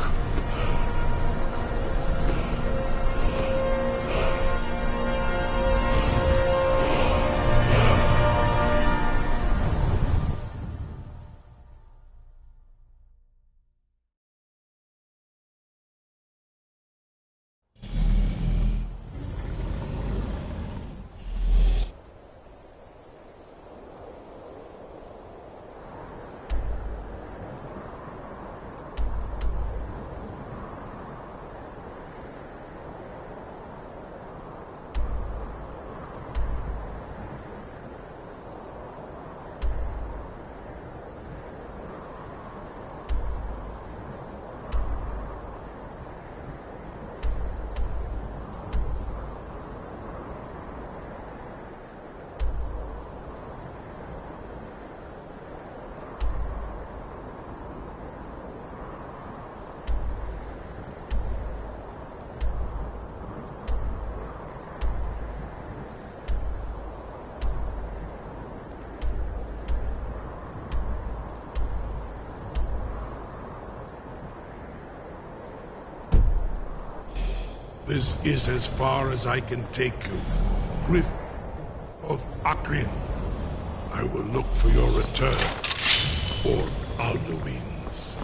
This is as far as I can take you. Griff, both Akrin. I will look for your return. Or Alduin's.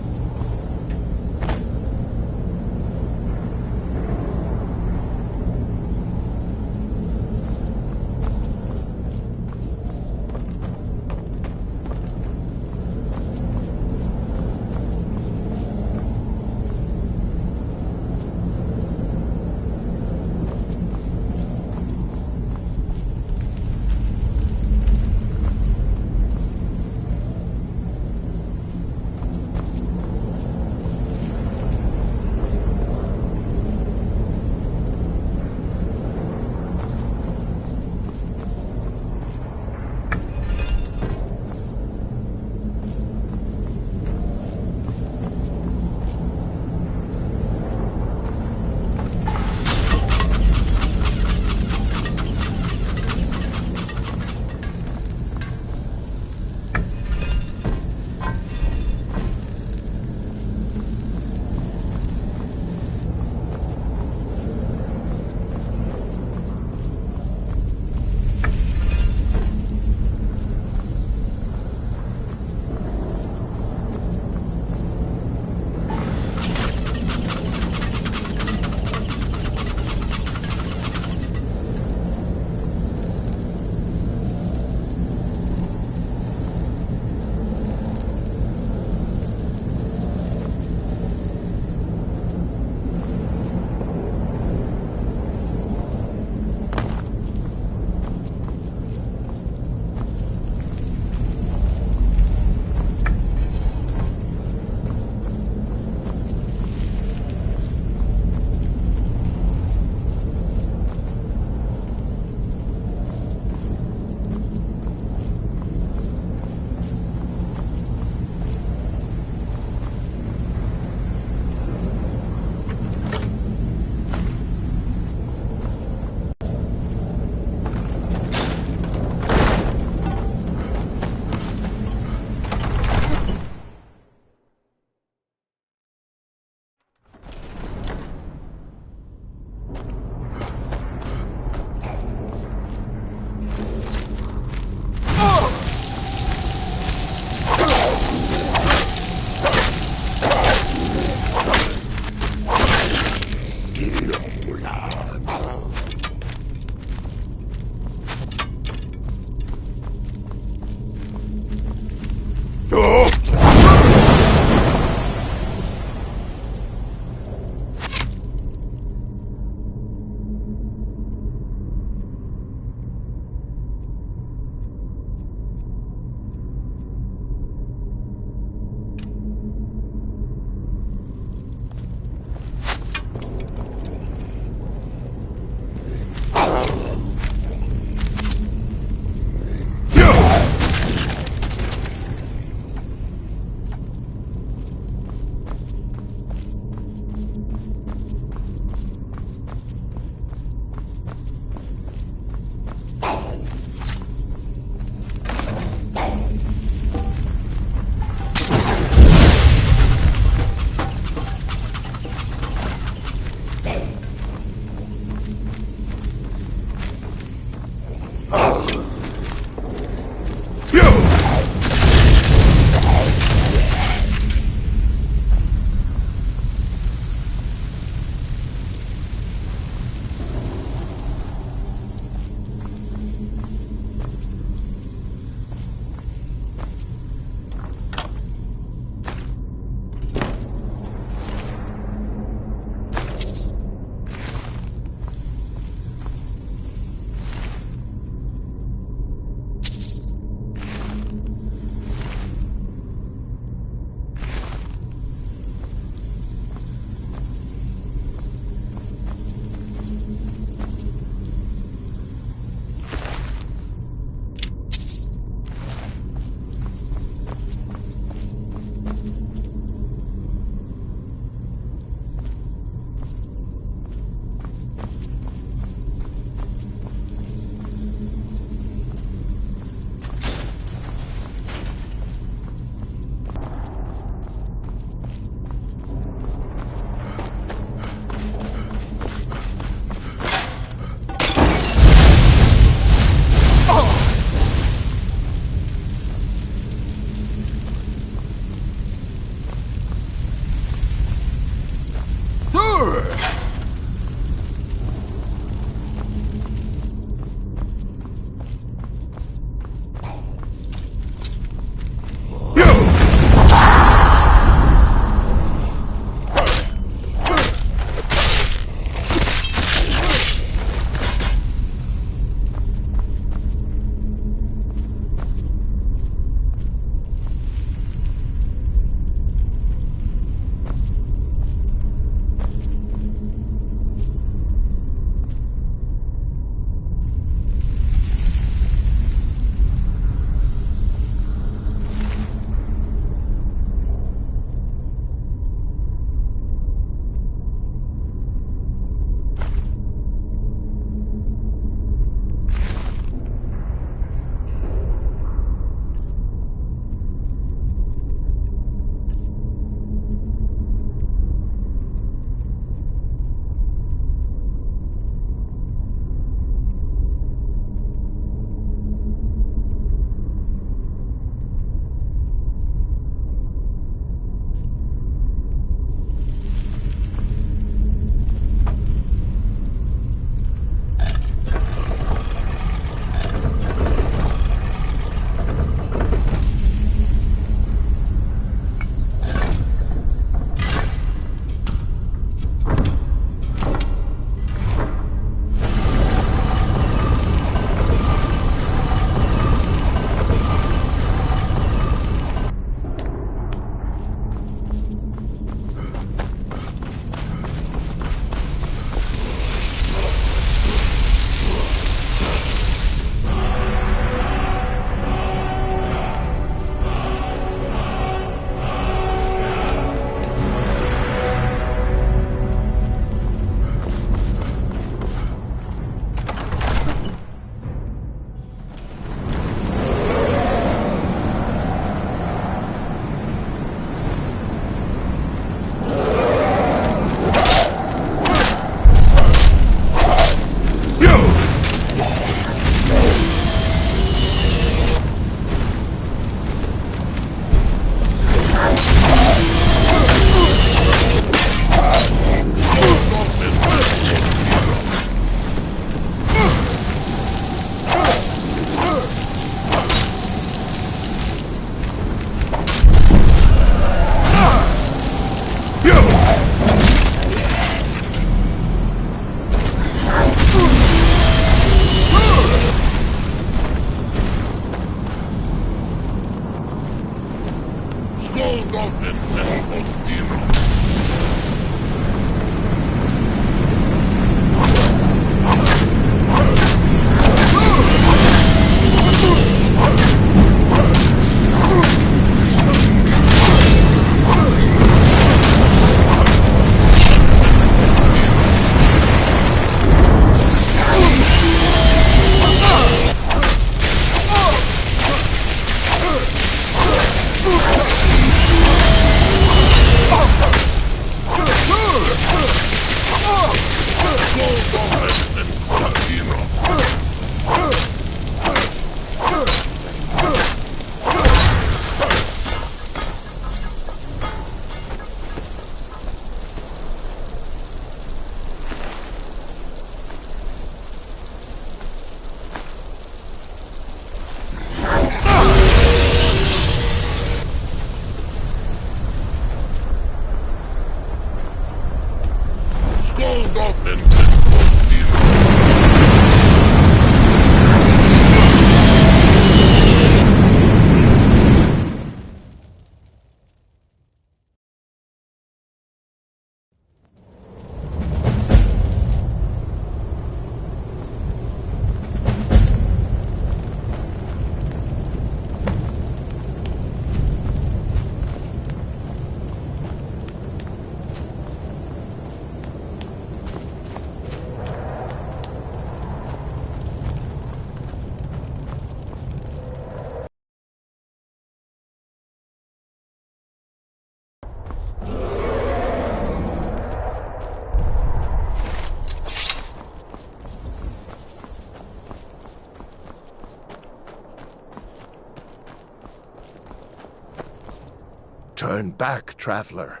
Turn back, traveler.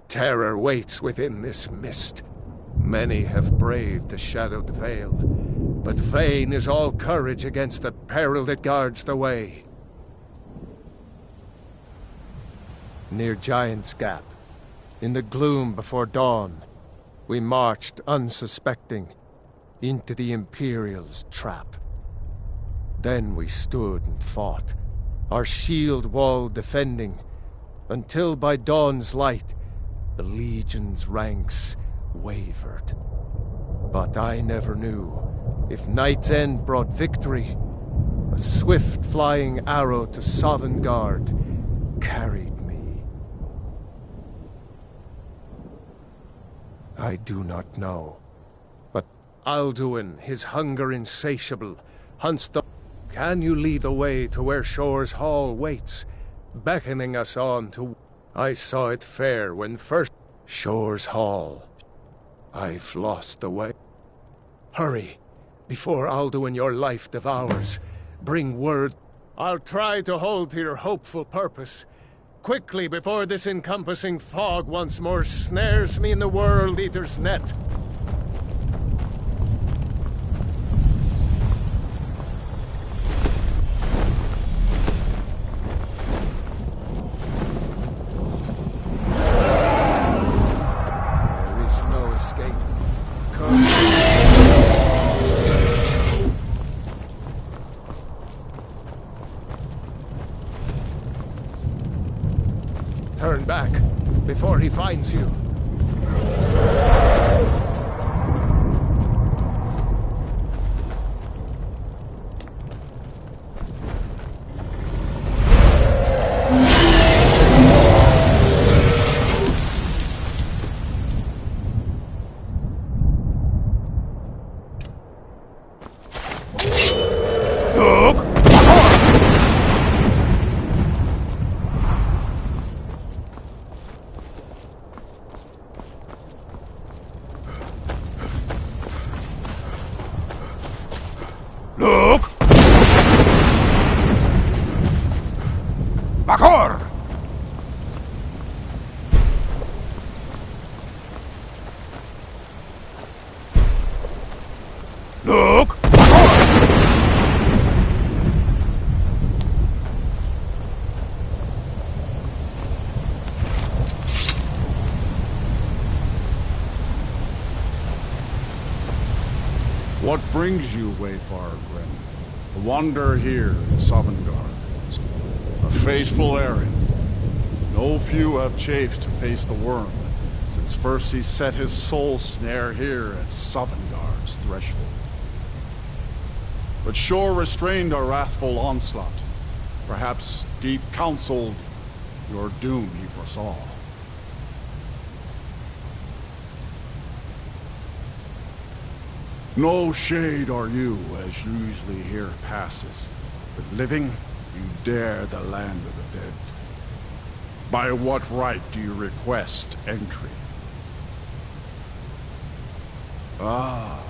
Terror waits within this mist. Many have braved the shadowed veil, but vain is all courage against the peril that guards the way. Near Giant's Gap, in the gloom before dawn, we marched unsuspecting into the Imperial's trap. Then we stood and fought, our shield wall defending, until by dawn's light the Legion's ranks wavered. But I never knew if night's end brought victory. A swift flying arrow to Sovngarde carried me. I do not know, but Alduin, his hunger insatiable, hunts the... Can you lead the way to where Shore's Hall waits, beckoning us on to... I saw it fair when first... Shore's Hall. I've lost the way. Hurry, before Alduin your life devours. Bring word. I'll try to hold to your hopeful purpose. Quickly, before this encompassing fog once more snares me in the World Eater's net. Turn back, before he finds you. Bakor! Look! What brings you, Wayfarer Grim? A wanderer here in Sovngarde. A faithful errand. No few have chafed to face the worm, since first he set his soul snare here at Sovngarde's threshold. But Shor restrained our wrathful onslaught. Perhaps deep counseled your doom he foresaw. No shade are you, as usually here passes, but living, you dare the land of the dead. By what right do you request entry? Ah,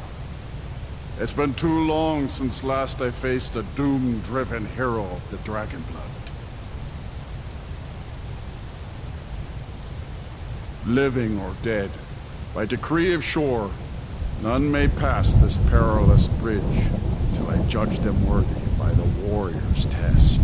it's been too long since last I faced a doom-driven hero of the Dragonblood. Living or dead, by decree of Shor, none may pass this perilous bridge till I judge them worthy by the warrior's test.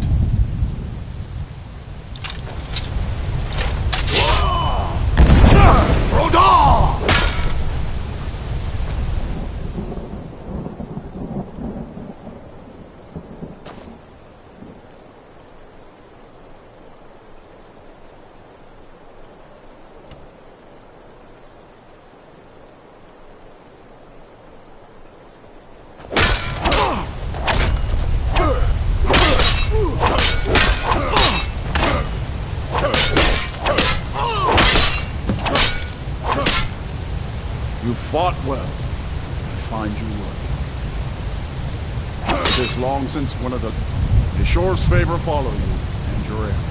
You fought well. I find you worthy. It is long since one of the Shor's favor follow you and your end.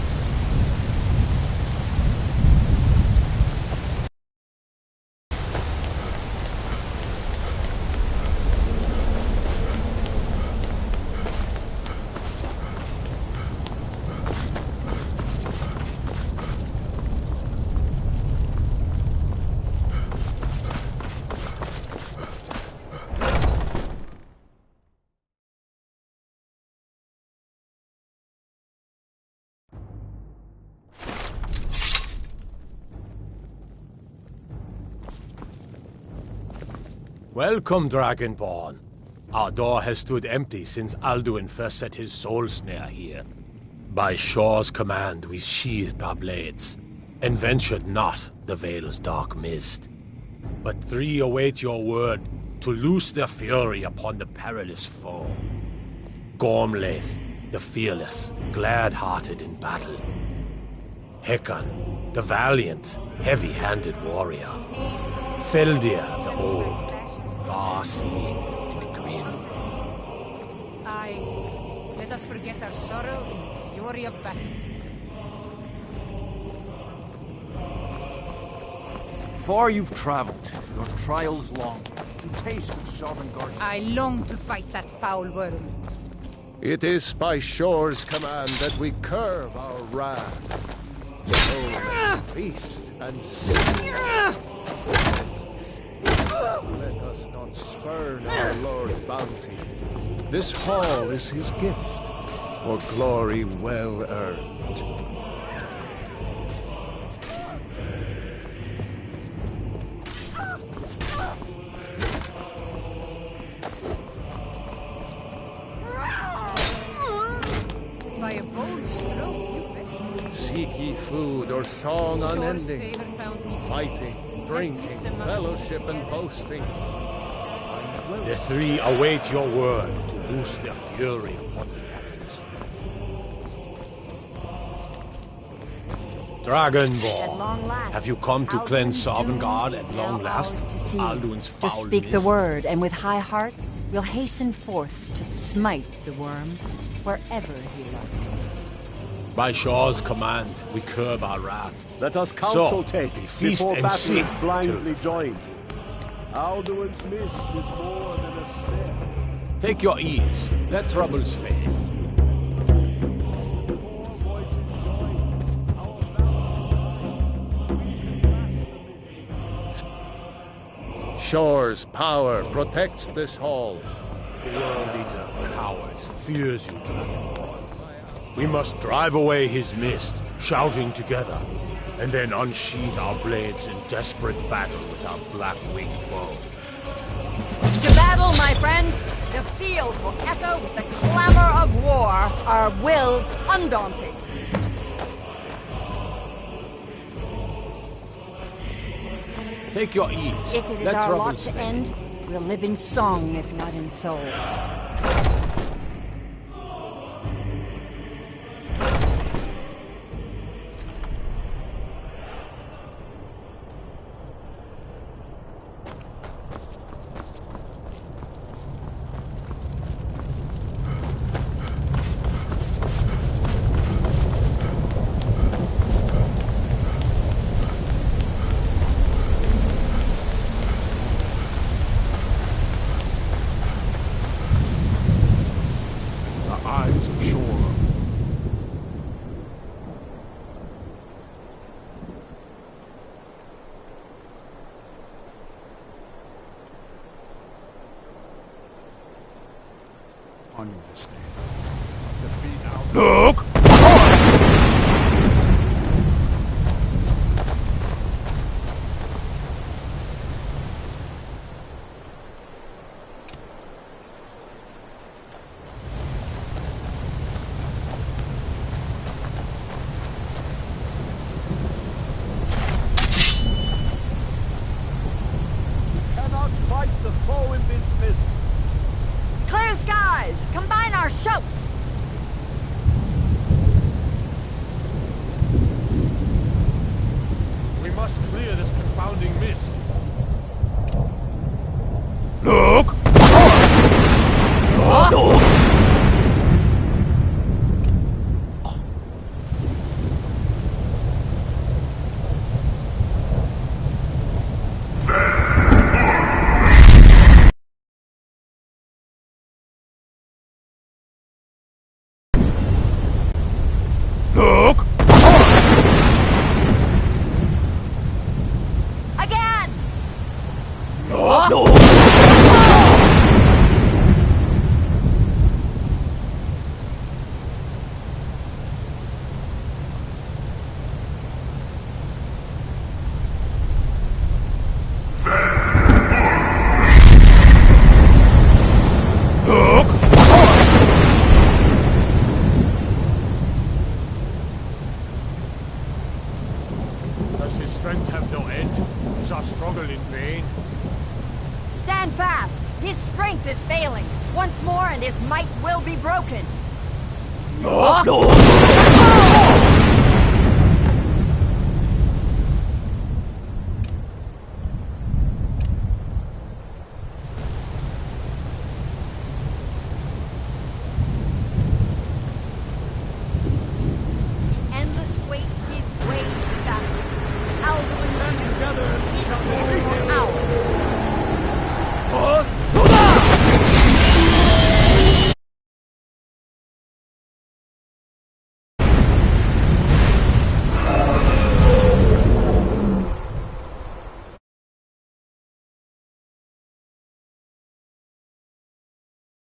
Welcome, Dragonborn. Our door has stood empty since Alduin first set his soul snare here. By Shor's command, we sheathed our blades, and ventured not the Vale's dark mist. But three await your word to loose their fury upon the perilous foe. Gormlaith, the fearless, glad-hearted in battle. Hekon, the valiant, heavy-handed warrior. Feldir, the old, far-seeing and grim. Aye, let us forget our sorrow in the fury of battle. Far you've traveled, your trials long. To taste of Sovngarde's... I long to fight that foul worm. It is by Shor's command that we curb our wrath. Oh, feast and sing. Let us not spurn our Lord's bounty. This hall is his gift, for glory well earned. By a bold stroke, you best. Seek ye food or song unending, fighting, drinking, fellowship, and boasting. The three await your word to loose their fury upon the perilous foe. Dragonborn, have you come to cleanse Sovngarde at long last? Alduin's foul Just speak the mist? word, and with high hearts, we'll hasten forth to smite the worm wherever he lurks. By Shor's command, we curb our wrath. Let us counsel So, take feast before and battle see is blindly joined. Alduin's mist is more than a snare. Take your ease. Let troubles fade. Shor's power protects this hall. The World Eater, coward, fears you, Dragonborn. We must drive away his mist, shouting together, and then unsheath our blades in desperate battle with our black-winged foe. To battle, my friends! The field will echo with the clamor of war, our wills undaunted. Take your ease. If it is Let our lot troubles to fade. end, we'll live in song, if not in soul. On you this day. Defeat out. Look! Cannot fight the foe in this mist. Clear skies! Combine our shouts! We must clear this confounding mist. Look! Look! Again! Look! Does his strength have no end? Is our struggle in vain? Stand fast! His strength is failing. Once more and his might will be broken. Look!